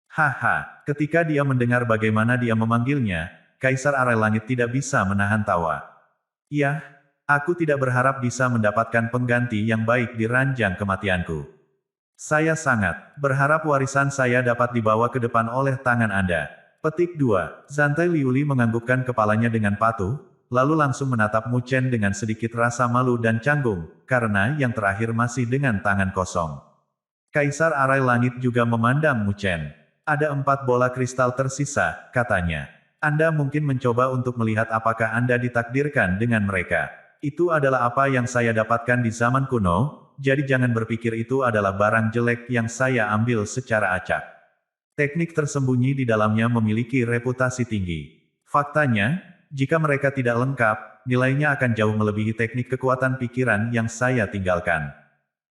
S1: Haha, ketika dia mendengar bagaimana dia memanggilnya, Kaisar Arai Langit tidak bisa menahan tawa. Yah, aku tidak berharap bisa mendapatkan pengganti yang baik di ranjang kematianku. Saya sangat berharap warisan saya dapat dibawa ke depan oleh tangan Anda. Petik 2. Zantai Liuli menganggukkan kepalanya dengan patuh, lalu langsung menatap Mu Chen dengan sedikit rasa malu dan canggung, karena yang terakhir masih dengan tangan kosong. Kaisar Arai Langit juga memandang Mu Chen. Ada 4 bola kristal tersisa, katanya. Anda mungkin mencoba untuk melihat apakah Anda ditakdirkan dengan mereka. Itu adalah apa yang saya dapatkan di zaman kuno, jadi jangan berpikir itu adalah barang jelek yang saya ambil secara acak. Teknik tersembunyi di dalamnya memiliki reputasi tinggi. Faktanya, jika mereka tidak lengkap, nilainya akan jauh melebihi teknik kekuatan pikiran yang saya tinggalkan.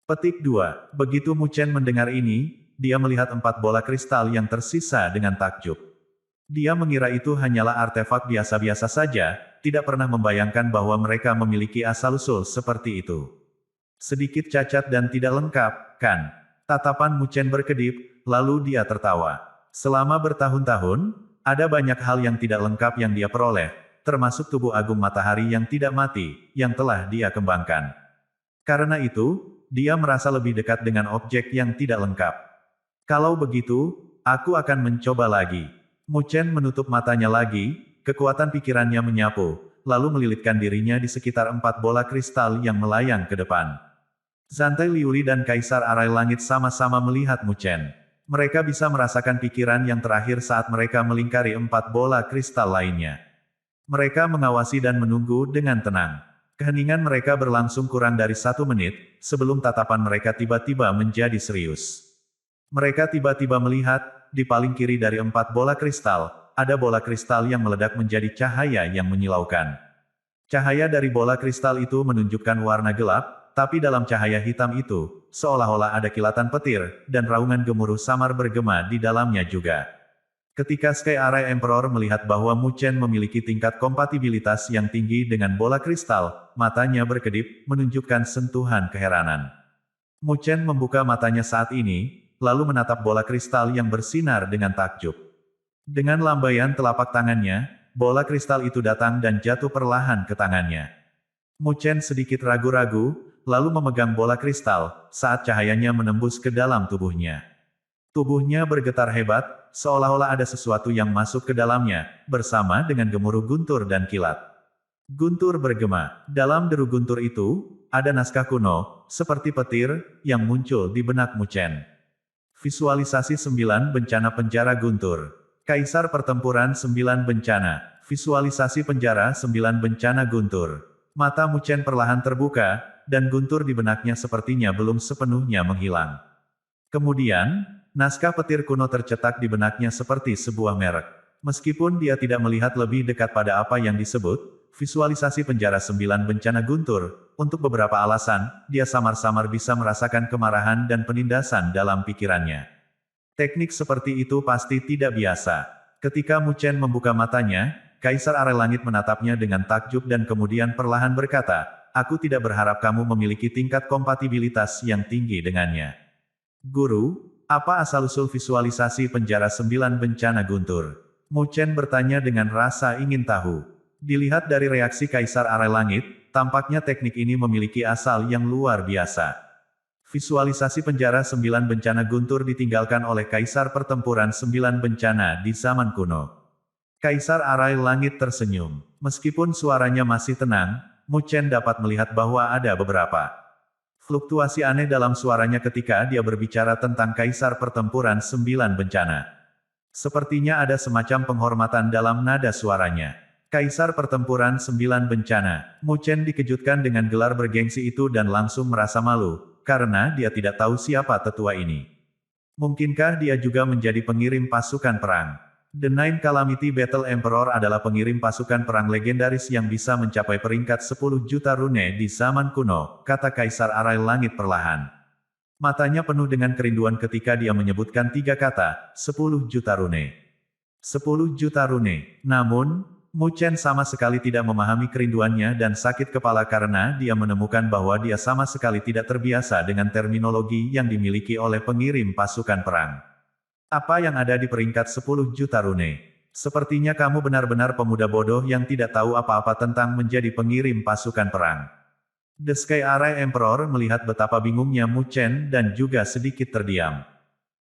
S1: Petik 2. Begitu Mu Chen mendengar ini, dia melihat 4 bola kristal yang tersisa dengan takjub. Dia mengira itu hanyalah artefak biasa-biasa saja, tidak pernah membayangkan bahwa mereka memiliki asal-usul seperti itu. Sedikit cacat dan tidak lengkap, kan? Tatapan Mu Chen berkedip, lalu dia tertawa. Selama bertahun-tahun, ada banyak hal yang tidak lengkap yang dia peroleh, termasuk tubuh agung matahari yang tidak mati, yang telah dia kembangkan. Karena itu, dia merasa lebih dekat dengan objek yang tidak lengkap. Kalau begitu, aku akan mencoba lagi. Mu Chen menutup matanya lagi, kekuatan pikirannya menyapu, lalu melilitkan dirinya di sekitar 4 bola kristal yang melayang ke depan. Zantai Liuli dan Kaisar Arai Langit sama-sama melihat Mu Chen. Mereka bisa merasakan pikiran yang terakhir saat mereka melingkari 4 bola kristal lainnya. Mereka mengawasi dan menunggu dengan tenang. Keheningan mereka berlangsung kurang dari 1 menit, sebelum tatapan mereka tiba-tiba menjadi serius. Mereka tiba-tiba melihat, di paling kiri dari 4 bola kristal, ada bola kristal yang meledak menjadi cahaya yang menyilaukan. Cahaya dari bola kristal itu menunjukkan warna gelap, tapi dalam cahaya hitam itu, seolah-olah ada kilatan petir, dan raungan gemuruh samar bergema di dalamnya juga. Ketika Sky Arai Emperor melihat bahwa Mu Chen memiliki tingkat kompatibilitas yang tinggi dengan bola kristal, matanya berkedip, menunjukkan sentuhan keheranan. Mu Chen membuka matanya saat ini, lalu menatap bola kristal yang bersinar dengan takjub. Dengan lambaian telapak tangannya, bola kristal itu datang dan jatuh perlahan ke tangannya. Mu Chen sedikit ragu-ragu, lalu memegang bola kristal, saat cahayanya menembus ke dalam tubuhnya. Tubuhnya bergetar hebat, seolah-olah ada sesuatu yang masuk ke dalamnya, bersama dengan gemuruh guntur dan kilat. Guntur bergema. Dalam deru guntur itu, ada naskah kuno, seperti petir, yang muncul di benak Mu Chen. Visualisasi 9 bencana penjara guntur. Kaisar pertempuran 9 bencana. Visualisasi penjara 9 bencana guntur. Mata Mu Chen perlahan terbuka, dan guntur di benaknya sepertinya belum sepenuhnya menghilang. Kemudian, naskah petir kuno tercetak di benaknya seperti sebuah merek. Meskipun dia tidak melihat lebih dekat pada apa yang disebut, visualisasi penjara 9 bencana guntur, untuk beberapa alasan, dia samar-samar bisa merasakan kemarahan dan penindasan dalam pikirannya. Teknik seperti itu pasti tidak biasa. Ketika Mu Chen membuka matanya, Kaisar Arai Langit menatapnya dengan takjub dan kemudian perlahan berkata, aku tidak berharap kamu memiliki tingkat kompatibilitas yang tinggi dengannya. Guru, apa asal-usul visualisasi penjara 9 bencana guntur? Mu Chen bertanya dengan rasa ingin tahu. Dilihat dari reaksi Kaisar Arai Langit, tampaknya teknik ini memiliki asal yang luar biasa. Visualisasi penjara 9 bencana guntur ditinggalkan oleh Kaisar Pertempuran 9 bencana di zaman kuno. Kaisar Arai Langit tersenyum. Meskipun suaranya masih tenang, Mu Chen dapat melihat bahwa ada beberapa fluktuasi aneh dalam suaranya ketika dia berbicara tentang Kaisar Pertempuran 9 bencana. Sepertinya ada semacam penghormatan dalam nada suaranya. Kaisar Pertempuran 9 bencana. Mu Chen dikejutkan dengan gelar bergengsi itu dan langsung merasa malu, karena dia tidak tahu siapa tetua ini. Mungkinkah dia juga menjadi pengirim pasukan perang? The Nine Calamity Battle Emperor adalah pengirim pasukan perang legendaris yang bisa mencapai peringkat 10 juta rune di zaman kuno, kata Kaisar Arai Langit perlahan. Matanya penuh dengan kerinduan ketika dia menyebutkan 3 kata, 10 juta rune. 10 juta rune. Namun, Mu Chen sama sekali tidak memahami kerinduannya dan sakit kepala karena dia menemukan bahwa dia sama sekali tidak terbiasa dengan terminologi yang dimiliki oleh pengirim pasukan perang. Apa yang ada di peringkat 10 juta rune? Sepertinya kamu benar-benar pemuda bodoh yang tidak tahu apa-apa tentang menjadi pengirim pasukan perang. The Sky Arai Emperor melihat betapa bingungnya Mu Chen dan juga sedikit terdiam.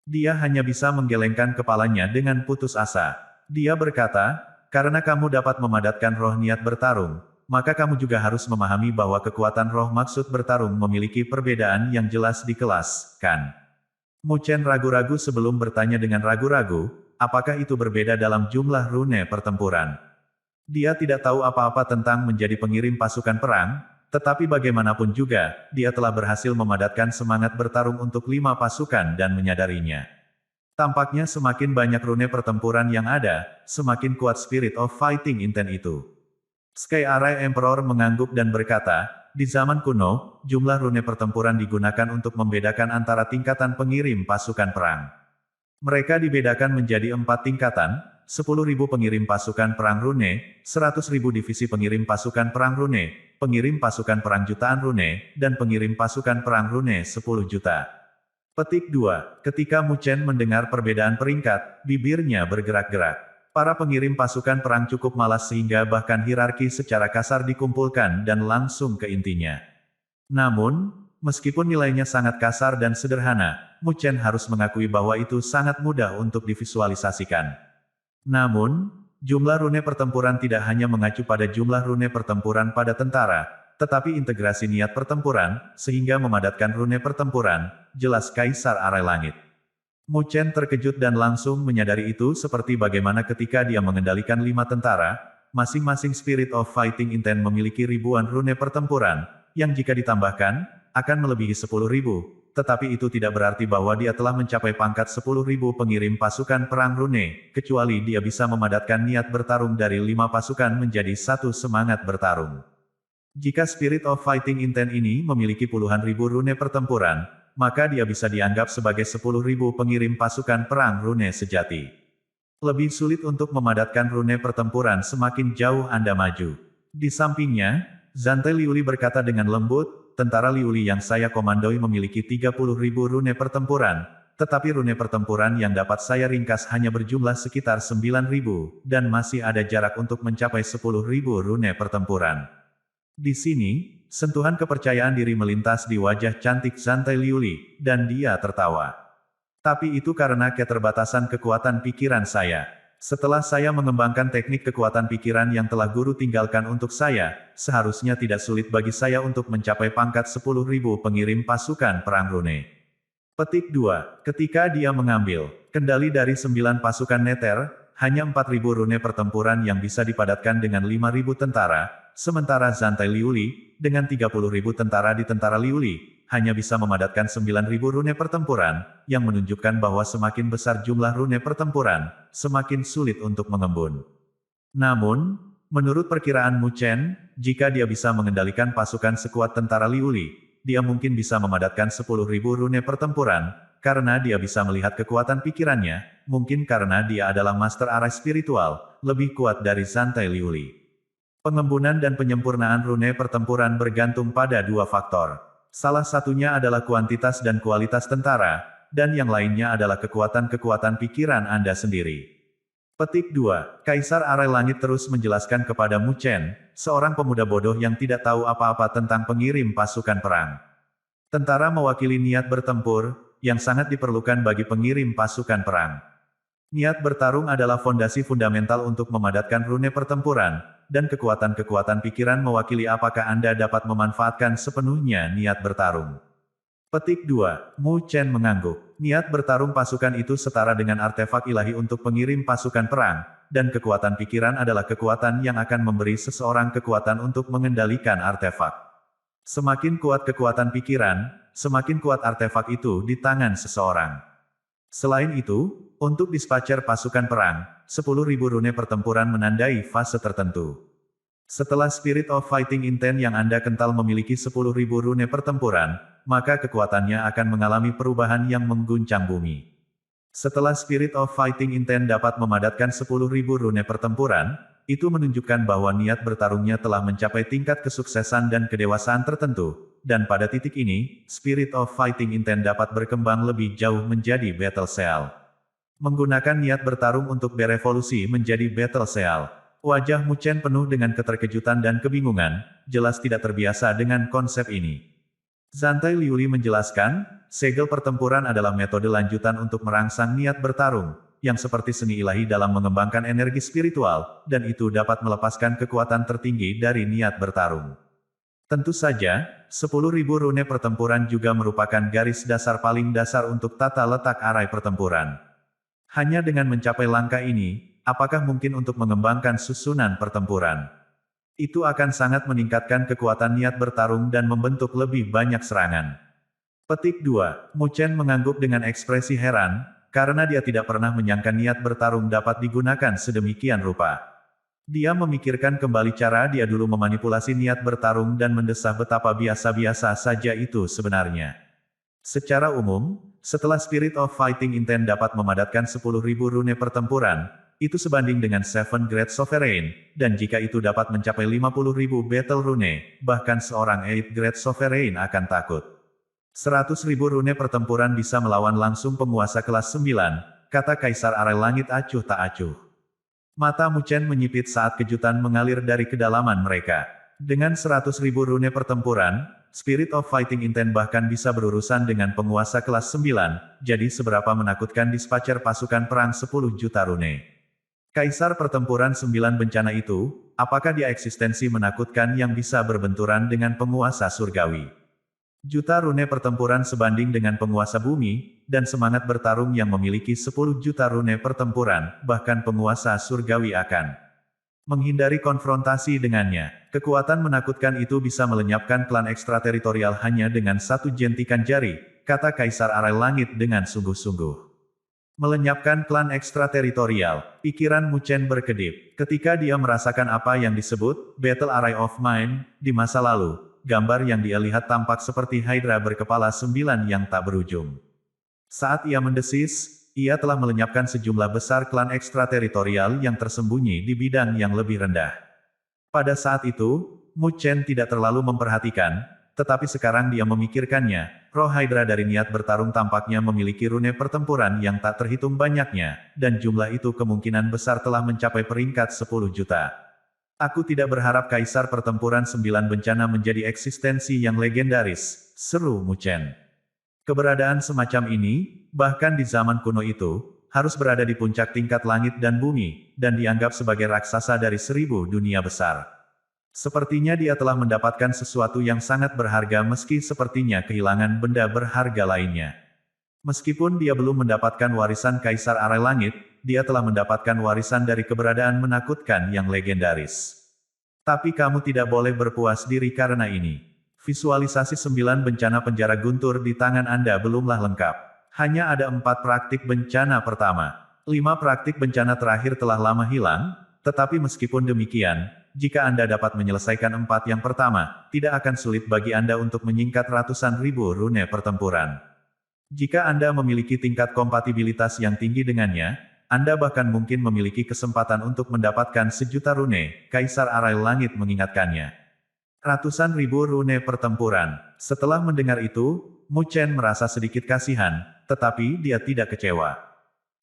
S1: Dia hanya bisa menggelengkan kepalanya dengan putus asa. Dia berkata, karena kamu dapat memadatkan roh niat bertarung, maka kamu juga harus memahami bahwa kekuatan roh maksud bertarung memiliki perbedaan yang jelas di kelas, kan? Mu Chen ragu-ragu sebelum bertanya dengan ragu-ragu, apakah itu berbeda dalam jumlah rune pertempuran. Dia tidak tahu apa-apa tentang menjadi pengirim pasukan perang, tetapi bagaimanapun juga, dia telah berhasil memadatkan semangat bertarung untuk 5 pasukan dan menyadarinya. Tampaknya semakin banyak rune pertempuran yang ada, semakin kuat spirit of fighting intent itu. Sky Arai Emperor mengangguk dan berkata, di zaman kuno, jumlah rune pertempuran digunakan untuk membedakan antara tingkatan pengirim pasukan perang. Mereka dibedakan menjadi 4 tingkatan, 10.000 pengirim pasukan perang rune, 100.000 divisi pengirim pasukan perang rune, pengirim pasukan perang jutaan rune, dan pengirim pasukan perang rune 10 juta. Petik 2. Ketika Mu Chen mendengar perbedaan peringkat, bibirnya bergerak-gerak. Para pengirim pasukan perang cukup malas sehingga bahkan hierarki secara kasar dikumpulkan dan langsung ke intinya. Namun, meskipun nilainya sangat kasar dan sederhana, Mu Chen harus mengakui bahwa itu sangat mudah untuk divisualisasikan. Namun, jumlah rune pertempuran tidak hanya mengacu pada jumlah rune pertempuran pada tentara, tetapi integrasi niat pertempuran, sehingga memadatkan rune pertempuran, jelas Kaisar Arai Langit. Mu Chen terkejut dan langsung menyadari itu seperti bagaimana ketika dia mengendalikan 5 tentara, masing-masing spirit of fighting intent memiliki ribuan rune pertempuran, yang jika ditambahkan, akan melebihi 10.000, tetapi itu tidak berarti bahwa dia telah mencapai pangkat 10.000 pengirim pasukan perang rune, kecuali dia bisa memadatkan niat bertarung dari 5 pasukan menjadi satu semangat bertarung. Jika spirit of fighting intent ini memiliki puluhan ribu rune pertempuran, maka dia bisa dianggap sebagai 10.000 pengirim pasukan perang rune sejati. Lebih sulit untuk memadatkan rune pertempuran semakin jauh Anda maju. Di sampingnya, Zhante Liuli berkata dengan lembut, tentara Liuli yang saya komandoi memiliki 30.000 rune pertempuran, tetapi rune pertempuran yang dapat saya ringkas hanya berjumlah sekitar 9.000, dan masih ada jarak untuk mencapai 10.000 rune pertempuran. Di sini, sentuhan kepercayaan diri melintas di wajah cantik Zhante Liuli, dan dia tertawa. Tapi itu karena keterbatasan kekuatan pikiran saya. Setelah saya mengembangkan teknik kekuatan pikiran yang telah guru tinggalkan untuk saya, seharusnya tidak sulit bagi saya untuk mencapai pangkat 10.000 pengirim pasukan perang rune. Petik 2. Ketika dia mengambil kendali dari 9 pasukan neter, hanya 4.000 rune pertempuran yang bisa dipadatkan dengan 5.000 tentara, sementara Zhante Liuli, dengan 30.000 tentara di tentara Liuli, hanya bisa memadatkan 9.000 rune pertempuran, yang menunjukkan bahwa semakin besar jumlah rune pertempuran, semakin sulit untuk mengembun. Namun, menurut perkiraan Mu Chen, jika dia bisa mengendalikan pasukan sekuat tentara Liuli, dia mungkin bisa memadatkan 10.000 rune pertempuran, karena dia bisa melihat kekuatan pikirannya, mungkin karena dia adalah master arai spiritual, lebih kuat dari Zhante Liuli. Pengembunan dan penyempurnaan rune pertempuran bergantung pada dua faktor. Salah satunya adalah kuantitas dan kualitas tentara, dan yang lainnya adalah kekuatan-kekuatan pikiran Anda sendiri. Petik 2. Kaisar Arai Langit terus menjelaskan kepada Mu Chen, seorang pemuda bodoh yang tidak tahu apa-apa tentang pengirim pasukan perang. Tentara mewakili niat bertempur, yang sangat diperlukan bagi pengirim pasukan perang. Niat bertarung adalah fondasi fundamental untuk memadatkan rune pertempuran, dan kekuatan-kekuatan pikiran mewakili apakah Anda dapat memanfaatkan sepenuhnya niat bertarung. Petik 2. Mu Chen mengangguk. Niat bertarung pasukan itu setara dengan artefak ilahi untuk pengirim pasukan perang, dan kekuatan pikiran adalah kekuatan yang akan memberi seseorang kekuatan untuk mengendalikan artefak. Semakin kuat kekuatan pikiran, semakin kuat artefak itu di tangan seseorang. Selain itu, untuk dispatcher pasukan perang, 10.000 rune pertempuran menandai fase tertentu. Setelah Spirit of Fighting Intent yang Anda kental memiliki 10.000 rune pertempuran, maka kekuatannya akan mengalami perubahan yang mengguncang bumi. Setelah Spirit of Fighting Intent dapat memadatkan 10.000 rune pertempuran, itu menunjukkan bahwa niat bertarungnya telah mencapai tingkat kesuksesan dan kedewasaan tertentu. Dan pada titik ini, Spirit of Fighting Intent dapat berkembang lebih jauh menjadi Battle Seal. Menggunakan niat bertarung untuk berevolusi menjadi Battle Seal. Wajah Mu Chen penuh dengan keterkejutan dan kebingungan, jelas tidak terbiasa dengan konsep ini. Zantai Liuli menjelaskan, segel pertempuran adalah metode lanjutan untuk merangsang niat bertarung, yang seperti seni ilahi dalam mengembangkan energi spiritual, dan itu dapat melepaskan kekuatan tertinggi dari niat bertarung. Tentu saja, 10.000 rune pertempuran juga merupakan garis dasar paling dasar untuk tata letak arai pertempuran. Hanya dengan mencapai langkah ini, apakah mungkin untuk mengembangkan susunan pertempuran? Itu akan sangat meningkatkan kekuatan niat bertarung dan membentuk lebih banyak serangan. Petik 2. Mu Chen mengangguk dengan ekspresi heran, karena dia tidak pernah menyangka niat bertarung dapat digunakan sedemikian rupa. Dia memikirkan kembali cara dia dulu memanipulasi niat bertarung dan mendesah betapa biasa-biasa saja itu sebenarnya. Secara umum, setelah Spirit of Fighting Intent dapat memadatkan 10.000 rune pertempuran, itu sebanding dengan 7 Great Sovereign, dan jika itu dapat mencapai 50.000 Battle Rune, bahkan seorang 8 Great Sovereign akan takut. 100.000 rune pertempuran bisa melawan langsung penguasa kelas 9, kata Kaisar Arai Langit acuh tak acuh. Mata Mu Chen menyipit saat kejutan mengalir dari kedalaman mereka. Dengan 100.000 rune pertempuran, Spirit of Fighting Intent bahkan bisa berurusan dengan penguasa kelas 9, jadi seberapa menakutkan dispatcher pasukan perang 10 juta rune. Kaisar pertempuran 9 bencana itu, apakah dia eksistensi menakutkan yang bisa berbenturan dengan penguasa surgawi? Juta rune pertempuran sebanding dengan penguasa bumi, dan semangat bertarung yang memiliki 10 juta rune pertempuran, bahkan penguasa surgawi akan menghindari konfrontasi dengannya. Kekuatan menakutkan itu bisa melenyapkan klan ekstrateritorial hanya dengan satu jentikan jari, kata Kaisar Arai Langit dengan sungguh-sungguh. Melenyapkan klan ekstrateritorial, pikiran Mu Chen berkedip, ketika dia merasakan apa yang disebut Battle Array of Mind di masa lalu. Gambar yang dia lihat tampak seperti Hydra berkepala 9 yang tak berujung. Saat ia mendesis, ia telah melenyapkan sejumlah besar klan ekstrateritorial yang tersembunyi di bidang yang lebih rendah. Pada saat itu, Mu Chen tidak terlalu memperhatikan, tetapi sekarang dia memikirkannya, roh Hydra dari niat bertarung tampaknya memiliki rune pertempuran yang tak terhitung banyaknya, dan jumlah itu kemungkinan besar telah mencapai peringkat 10 juta. Aku tidak berharap Kaisar Pertempuran 9 Bencana menjadi eksistensi yang legendaris, seru Mu Chen. Keberadaan semacam ini, bahkan di zaman kuno itu, harus berada di puncak tingkat langit dan bumi, dan dianggap sebagai raksasa dari 1000 dunia besar. Sepertinya dia telah mendapatkan sesuatu yang sangat berharga meski sepertinya kehilangan benda berharga lainnya. Meskipun dia belum mendapatkan warisan Kaisar Arai Langit, dia telah mendapatkan warisan dari keberadaan menakutkan yang legendaris. Tapi kamu tidak boleh berpuas diri karena ini. Visualisasi 9 bencana penjara guntur di tangan Anda belumlah lengkap. Hanya ada 4 praktik bencana pertama. 5 praktik bencana terakhir telah lama hilang, tetapi meskipun demikian, jika Anda dapat menyelesaikan 4 yang pertama, tidak akan sulit bagi Anda untuk menyingkat ratusan ribu rune pertempuran. Jika Anda memiliki tingkat kompatibilitas yang tinggi dengannya, Anda bahkan mungkin memiliki kesempatan untuk mendapatkan sejuta rune, Kaisar Arai Langit mengingatkannya. Ratusan ribu rune pertempuran. Setelah mendengar itu, Mu Chen merasa sedikit kasihan, tetapi dia tidak kecewa.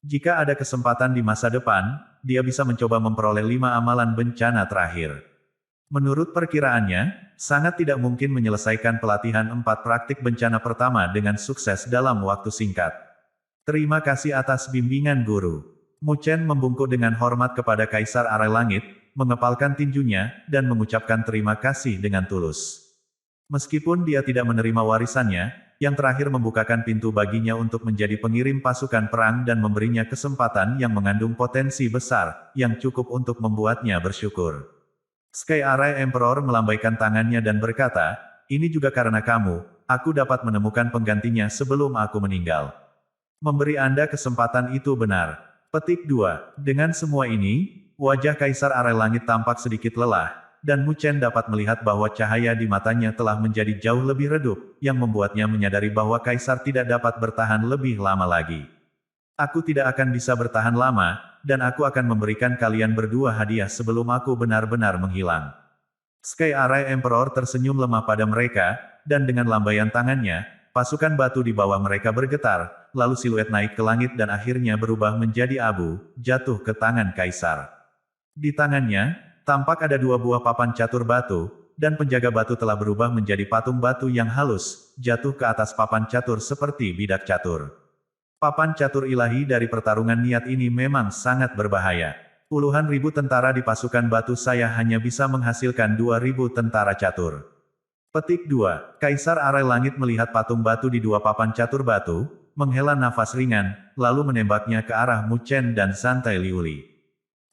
S1: Jika ada kesempatan di masa depan, dia bisa mencoba memperoleh 5 amalan bencana terakhir. Menurut perkiraannya, sangat tidak mungkin menyelesaikan pelatihan 4 praktik bencana pertama dengan sukses dalam waktu singkat. Terima kasih atas bimbingan guru. Mu Chen membungkuk dengan hormat kepada Kaisar Arai Langit, mengepalkan tinjunya, dan mengucapkan terima kasih dengan tulus. Meskipun dia tidak menerima warisannya, yang terakhir membukakan pintu baginya untuk menjadi pengirim pasukan perang dan memberinya kesempatan yang mengandung potensi besar, yang cukup untuk membuatnya bersyukur. Sky Arai Emperor melambaikan tangannya dan berkata, ini juga karena kamu, aku dapat menemukan penggantinya sebelum aku meninggal. Memberi Anda kesempatan itu benar. Petik 2. Dengan semua ini, wajah Kaisar Arai Langit tampak sedikit lelah, dan Mu Chen dapat melihat bahwa cahaya di matanya telah menjadi jauh lebih redup, yang membuatnya menyadari bahwa Kaisar tidak dapat bertahan lebih lama lagi. Aku tidak akan bisa bertahan lama, dan aku akan memberikan kalian berdua hadiah sebelum aku benar-benar menghilang. Sky Arai Emperor tersenyum lemah pada mereka, dan dengan lambaian tangannya, pasukan batu di bawah mereka bergetar, lalu siluet naik ke langit dan akhirnya berubah menjadi abu, jatuh ke tangan Kaisar. Di tangannya, tampak ada 2 buah papan catur batu, dan penjaga batu telah berubah menjadi patung batu yang halus, jatuh ke atas papan catur seperti bidak catur. Papan catur ilahi dari pertarungan niat ini memang sangat berbahaya. Puluhan ribu tentara di pasukan batu saya hanya bisa menghasilkan 2.000 tentara catur. Petik 2. Kaisar Arai Langit melihat patung batu di 2 papan catur batu, menghela nafas ringan, lalu menembaknya ke arah Mu Chen dan Santai Liuli.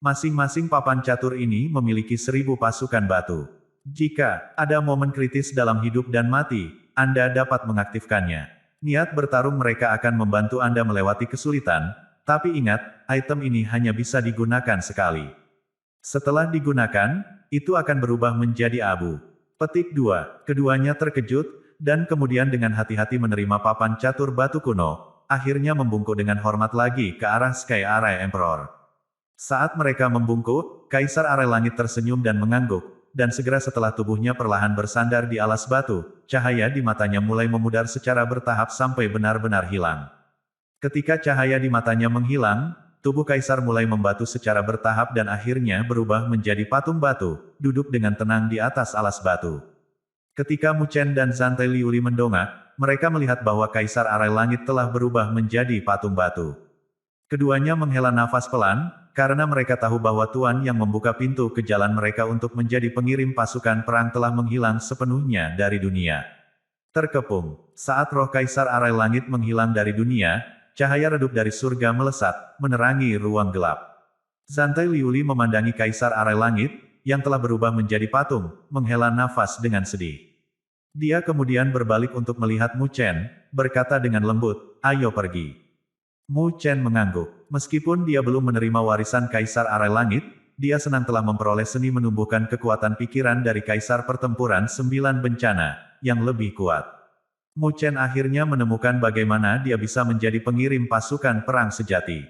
S1: Masing-masing papan catur ini memiliki 1.000 pasukan batu. Jika ada momen kritis dalam hidup dan mati, Anda dapat mengaktifkannya. Niat bertarung mereka akan membantu Anda melewati kesulitan, tapi ingat, item ini hanya bisa digunakan sekali. Setelah digunakan, itu akan berubah menjadi abu. Petik 2. Keduanya terkejut, dan kemudian dengan hati-hati menerima papan catur batu kuno, akhirnya membungkuk dengan hormat lagi ke arah Sky Arai Emperor. Saat mereka membungkuk, Kaisar Arai Langit tersenyum dan mengangguk, dan segera setelah tubuhnya perlahan bersandar di alas batu, cahaya di matanya mulai memudar secara bertahap sampai benar-benar hilang. Ketika cahaya di matanya menghilang, tubuh Kaisar mulai membatu secara bertahap dan akhirnya berubah menjadi patung batu, duduk dengan tenang di atas alas batu. Ketika Mu Chen dan Santai Liuli mendongak, mereka melihat bahwa Kaisar Arai Langit telah berubah menjadi patung batu. Keduanya menghela nafas pelan, karena mereka tahu bahwa Tuan yang membuka pintu ke jalan mereka untuk menjadi pengirim pasukan perang telah menghilang sepenuhnya dari dunia. Terkepung, saat roh Kaisar Arai Langit menghilang dari dunia, cahaya redup dari surga melesat, menerangi ruang gelap. Santai Liuli memandangi Kaisar Arai Langit, yang telah berubah menjadi patung, menghela nafas dengan sedih. Dia kemudian berbalik untuk melihat Mu Chen, berkata dengan lembut, ayo pergi. Mu Chen mengangguk. Meskipun dia belum menerima warisan Kaisar Arai Langit, dia senang telah memperoleh seni menumbuhkan kekuatan pikiran dari Kaisar Pertempuran 9 Bencana, yang lebih kuat. Mu Chen akhirnya menemukan bagaimana dia bisa menjadi pengirim pasukan perang sejati.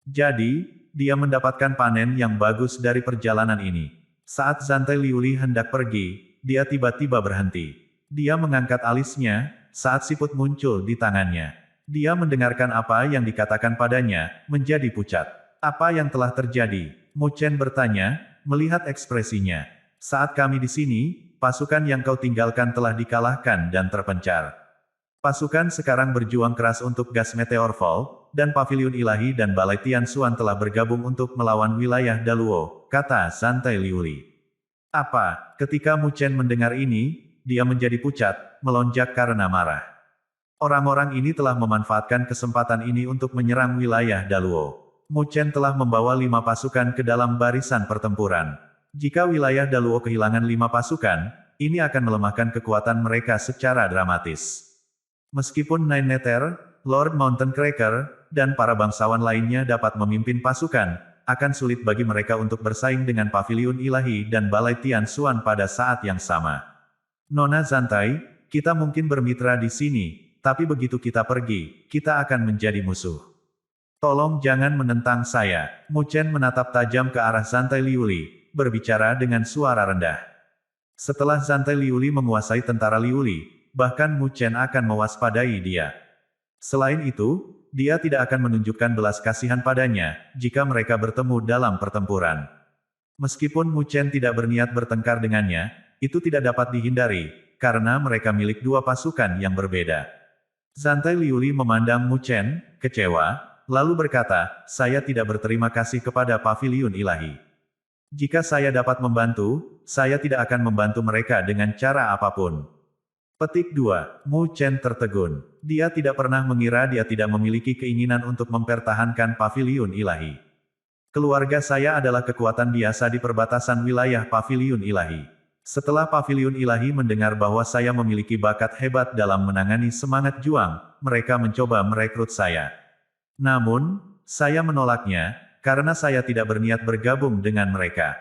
S1: Jadi, dia mendapatkan panen yang bagus dari perjalanan ini. Saat Santai Liuli hendak pergi, dia tiba-tiba berhenti. Dia mengangkat alisnya, saat siput muncul di tangannya. Dia mendengarkan apa yang dikatakan padanya, menjadi pucat. Apa yang telah terjadi? Mu Chen bertanya, melihat ekspresinya. Saat kami di sini, pasukan yang kau tinggalkan telah dikalahkan dan terpencar. Pasukan sekarang berjuang keras untuk gas Meteor Fall, dan Paviliun Ilahi dan Balai Tian Xuan telah bergabung untuk melawan wilayah Daluo, kata Santai Liuli. Apa? Ketika Mu Chen mendengar ini, dia menjadi pucat, melonjak karena marah. Orang-orang ini telah memanfaatkan kesempatan ini untuk menyerang wilayah Daluo. Mu Chen telah membawa 5 pasukan ke dalam barisan pertempuran. Jika wilayah Daluo kehilangan 5 pasukan, ini akan melemahkan kekuatan mereka secara dramatis. Meskipun Nine Nether, Lord Mountain Cracker, dan para bangsawan lainnya dapat memimpin pasukan, akan sulit bagi mereka untuk bersaing dengan Paviliun Ilahi dan Balai Tian Xuan pada saat yang sama. Nona Santai, kita mungkin bermitra di sini, tapi begitu kita pergi, kita akan menjadi musuh. Tolong jangan menentang saya. Mu Chen menatap tajam ke arah Zantai Liuli, berbicara dengan suara rendah. Setelah Zantai Liuli menguasai tentara Liuli, bahkan Mu Chen akan mewaspadai dia. Selain itu, dia tidak akan menunjukkan belas kasihan padanya, jika mereka bertemu dalam pertempuran. Meskipun Mu Chen tidak berniat bertengkar dengannya, itu tidak dapat dihindari, karena mereka milik dua pasukan yang berbeda. Zantai Liuli memandang Mu Chen, kecewa, lalu berkata, saya tidak berterima kasih kepada Paviliun Ilahi. Jika saya dapat membantu, saya tidak akan membantu mereka dengan cara apapun. Petik 2. Mu Chen tertegun. Dia tidak pernah mengira dia tidak memiliki keinginan untuk mempertahankan Paviliun Ilahi. Keluarga saya adalah kekuatan biasa di perbatasan wilayah Paviliun Ilahi. Setelah Paviliun Ilahi mendengar bahwa saya memiliki bakat hebat dalam menangani semangat juang, mereka mencoba merekrut saya. Namun, saya menolaknya, karena saya tidak berniat bergabung dengan mereka.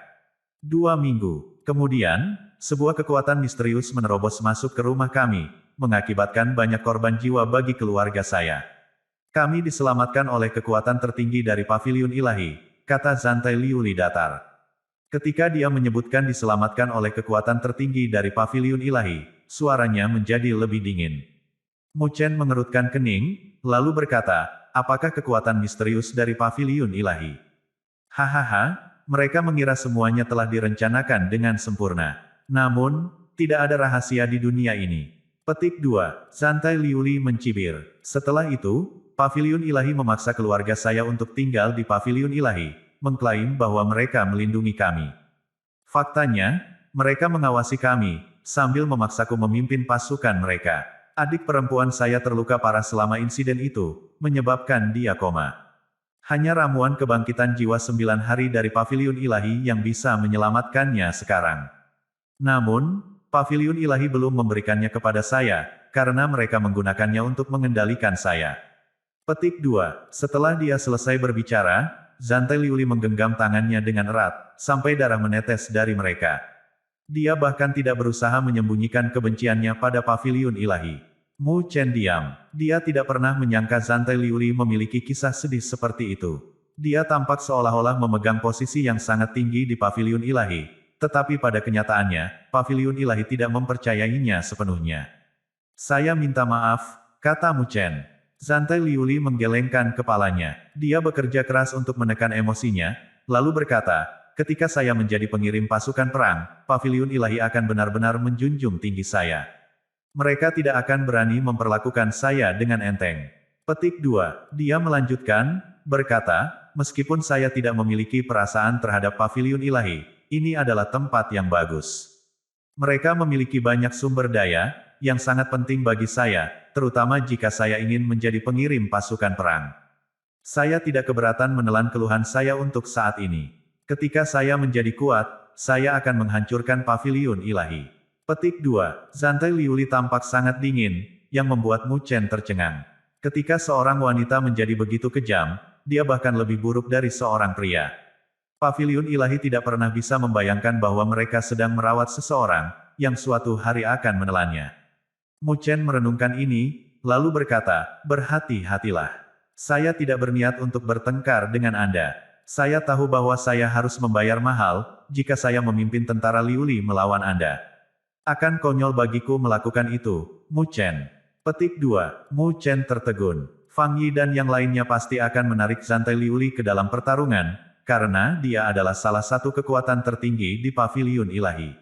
S1: 2 minggu kemudian, sebuah kekuatan misterius menerobos masuk ke rumah kami, mengakibatkan banyak korban jiwa bagi keluarga saya. Kami diselamatkan oleh kekuatan tertinggi dari Paviliun Ilahi, kata Zantai Liuli datar. Ketika dia menyebutkan diselamatkan oleh kekuatan tertinggi dari Paviliun Ilahi, suaranya menjadi lebih dingin. Mu Chen mengerutkan kening, lalu berkata, apakah kekuatan misterius dari Paviliun Ilahi? Hahaha, mereka mengira semuanya telah direncanakan dengan sempurna. Namun, tidak ada rahasia di dunia ini. Petik 2. Zantai Liuli mencibir. Setelah itu, Paviliun Ilahi memaksa keluarga saya untuk tinggal di Paviliun Ilahi, mengklaim bahwa mereka melindungi kami. Faktanya, mereka mengawasi kami, sambil memaksaku memimpin pasukan mereka. Adik perempuan saya terluka parah selama insiden itu, menyebabkan dia koma. Hanya ramuan kebangkitan jiwa 9 hari dari Paviliun Ilahi yang bisa menyelamatkannya sekarang. Namun, Paviliun Ilahi belum memberikannya kepada saya, karena mereka menggunakannya untuk mengendalikan saya. Petik 2. Setelah dia selesai berbicara, Zantai Liuli menggenggam tangannya dengan erat, sampai darah menetes dari mereka. Dia bahkan tidak berusaha menyembunyikan kebenciannya pada Paviliun Ilahi. Mu Chen diam. Dia tidak pernah menyangka Zantai Liuli memiliki kisah sedih seperti itu. Dia tampak seolah-olah memegang posisi yang sangat tinggi di Paviliun Ilahi, tetapi pada kenyataannya, Paviliun Ilahi tidak mempercayainya sepenuhnya. Saya minta maaf, kata Mu Chen. Zantai Liuli menggelengkan kepalanya. Dia bekerja keras untuk menekan emosinya, lalu berkata, ketika saya menjadi pengirim pasukan perang, Paviliun Ilahi akan benar-benar menjunjung tinggi saya. Mereka tidak akan berani memperlakukan saya dengan enteng. Petik 2. Dia melanjutkan, berkata, meskipun saya tidak memiliki perasaan terhadap Paviliun Ilahi, ini adalah tempat yang bagus. Mereka memiliki banyak sumber daya, yang sangat penting bagi saya, terutama jika saya ingin menjadi pengirim pasukan perang. Saya tidak keberatan menelan keluhan saya untuk saat ini. Ketika saya menjadi kuat, saya akan menghancurkan Paviliun Ilahi. Petik 2. Zantai Liuli tampak sangat dingin, yang membuat Mu Chen tercengang. Ketika seorang wanita menjadi begitu kejam, dia bahkan lebih buruk dari seorang pria. Paviliun Ilahi tidak pernah bisa membayangkan bahwa mereka sedang merawat seseorang, yang suatu hari akan menelannya. Mu Chen merenungkan ini, lalu berkata, berhati-hatilah. Saya tidak berniat untuk bertengkar dengan Anda. Saya tahu bahwa saya harus membayar mahal, jika saya memimpin tentara Liuli melawan Anda. Akan konyol bagiku melakukan itu, Mu Chen. Petik 2. Mu Chen tertegun. Fang Yi dan yang lainnya pasti akan menarik Zantai Liuli ke dalam pertarungan, karena dia adalah salah satu kekuatan tertinggi di Paviliun Ilahi.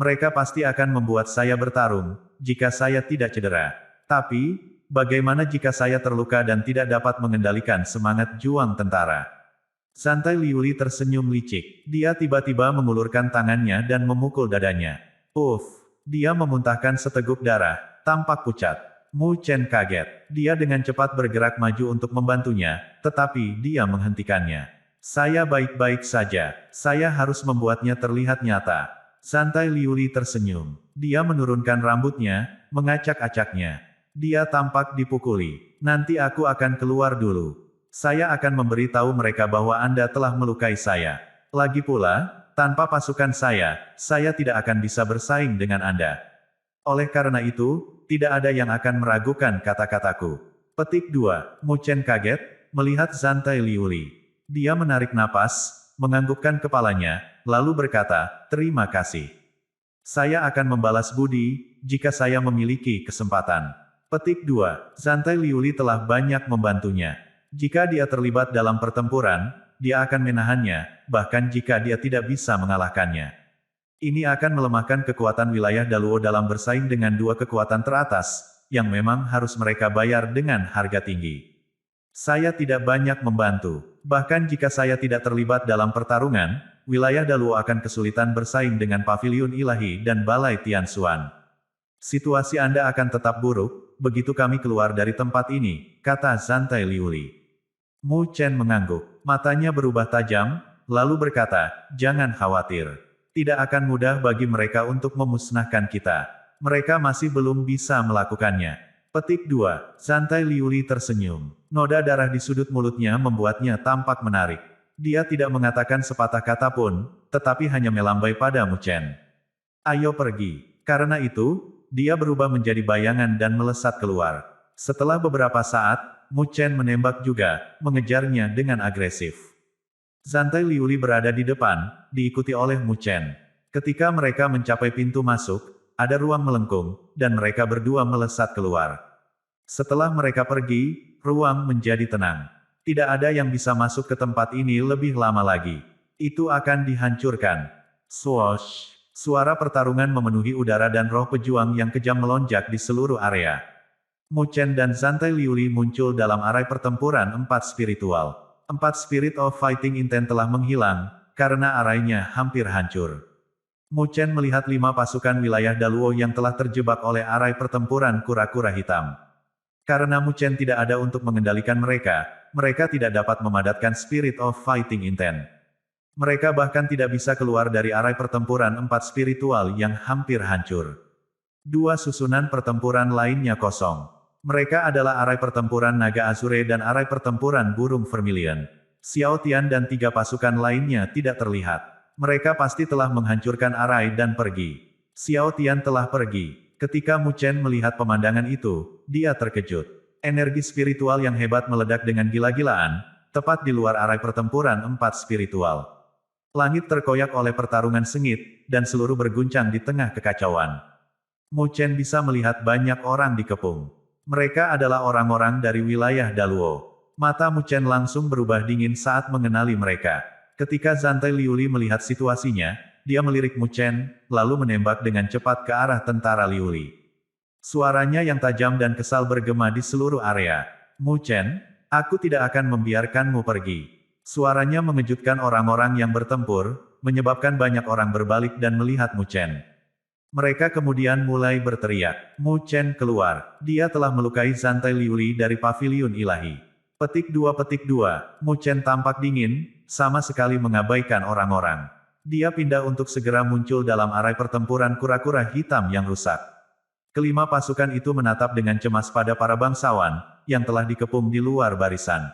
S1: Mereka pasti akan membuat saya bertarung, jika saya tidak cedera. Tapi, bagaimana jika saya terluka dan tidak dapat mengendalikan semangat juang tentara? Zantai Liuli tersenyum licik. Dia tiba-tiba mengulurkan tangannya dan memukul dadanya. Dia memuntahkan seteguk darah, tampak pucat. Mu Chen kaget. Dia dengan cepat bergerak maju untuk membantunya, tetapi dia menghentikannya. Saya baik-baik saja. Saya harus membuatnya terlihat nyata. Zantai Liuli tersenyum. Dia menurunkan rambutnya, mengacak-acaknya. Dia tampak dipukuli. Nanti aku akan keluar dulu. Saya akan memberitahu mereka bahwa Anda telah melukai saya. Lagi pula, tanpa pasukan saya tidak akan bisa bersaing dengan Anda. Oleh karena itu, tidak ada yang akan meragukan kata-kataku. Petik 2. Mu Chen kaget, melihat Zantai Liuli. Dia menarik napas, menganggukkan kepalanya, lalu berkata, "Terima kasih. Saya akan membalas budi, jika saya memiliki kesempatan." Petik 2. Zantai Liuli telah banyak membantunya. Jika dia terlibat dalam pertempuran, dia akan menahannya, bahkan jika dia tidak bisa mengalahkannya. Ini akan melemahkan kekuatan wilayah Daluo dalam bersaing dengan dua kekuatan teratas, yang memang harus mereka bayar dengan harga tinggi. Saya tidak banyak membantu. Bahkan jika saya tidak terlibat dalam pertarungan, wilayah Daluo akan kesulitan bersaing dengan Paviliun Ilahi dan Balai Tianxuan. Situasi Anda akan tetap buruk, begitu kami keluar dari tempat ini, kata Zantai Liuli. Mu Chen mengangguk. Matanya berubah tajam, lalu berkata, "Jangan khawatir. Tidak akan mudah bagi mereka untuk memusnahkan kita. Mereka masih belum bisa melakukannya." Petik 2. Zantai Liuli tersenyum. Noda darah di sudut mulutnya membuatnya tampak menarik. Dia tidak mengatakan sepatah kata pun, tetapi hanya melambai pada Mu Chen. "Ayo pergi." Karena itu, dia berubah menjadi bayangan dan melesat keluar. Setelah beberapa saat, Mu Chen menembak juga, mengejarnya dengan agresif. Zantai Liuli berada di depan, diikuti oleh Mu Chen. Ketika mereka mencapai pintu masuk, ada ruang melengkung, dan mereka berdua melesat keluar. Setelah mereka pergi, ruang menjadi tenang. Tidak ada yang bisa masuk ke tempat ini lebih lama lagi. Itu akan dihancurkan. Swoosh! Suara pertarungan memenuhi udara dan roh pejuang yang kejam melonjak di seluruh area. Mu Chen dan Zantai Liuli muncul dalam arai pertempuran empat spiritual. 4 Spirit of Fighting Intent telah menghilang, karena arainya hampir hancur. Mu Chen melihat 5 pasukan wilayah Daluo yang telah terjebak oleh arai pertempuran kura-kura hitam. Karena Mu Chen tidak ada untuk mengendalikan mereka, mereka tidak dapat memadatkan Spirit of Fighting Intent. Mereka bahkan tidak bisa keluar dari arai pertempuran 4 spiritual yang hampir hancur. 2 susunan pertempuran lainnya kosong. Mereka adalah arai pertempuran naga Azure dan arai pertempuran burung vermilion. Xiao Tian dan 3 pasukan lainnya tidak terlihat. Mereka pasti telah menghancurkan arai dan pergi. Xiao Tian telah pergi. Ketika Mu Chen melihat pemandangan itu, dia terkejut. Energi spiritual yang hebat meledak dengan gila-gilaan, tepat di luar arai pertempuran 4 spiritual. Langit terkoyak oleh pertarungan sengit, dan seluruh berguncang di tengah kekacauan. Mu Chen bisa melihat banyak orang dikepung. Mereka adalah orang-orang dari wilayah Daluo. Mata Mu Chen langsung berubah dingin saat mengenali mereka. Ketika Zantai Liuli melihat situasinya, dia melirik Mu Chen, lalu menembak dengan cepat ke arah tentara Liuli. Suaranya yang tajam dan kesal bergema di seluruh area. "Mu Chen, aku tidak akan membiarkanmu pergi." Suaranya mengejutkan orang-orang yang bertempur, menyebabkan banyak orang berbalik dan melihat Mu Chen. Mereka kemudian mulai berteriak. Mu Chen keluar. Dia telah melukai Zantai Liuli dari Paviliun Ilahi. Petik 2. Mu Chen tampak dingin, sama sekali mengabaikan orang-orang. Dia pindah untuk segera muncul dalam arai pertempuran kura-kura hitam yang rusak. Kelima pasukan itu menatap dengan cemas pada para bangsawan, yang telah dikepung di luar barisan.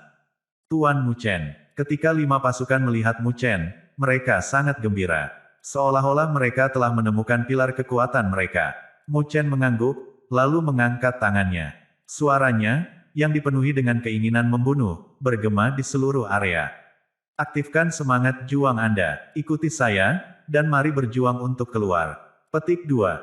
S1: "Tuan Mu Chen." Ketika 5 pasukan melihat Mu Chen, mereka sangat gembira. Seolah-olah mereka telah menemukan pilar kekuatan mereka. Mu Chen mengangguk, lalu mengangkat tangannya. Suaranya, yang dipenuhi dengan keinginan membunuh, bergema di seluruh area. "Aktifkan semangat juang Anda. Ikuti saya, dan mari berjuang untuk keluar." Petik 2.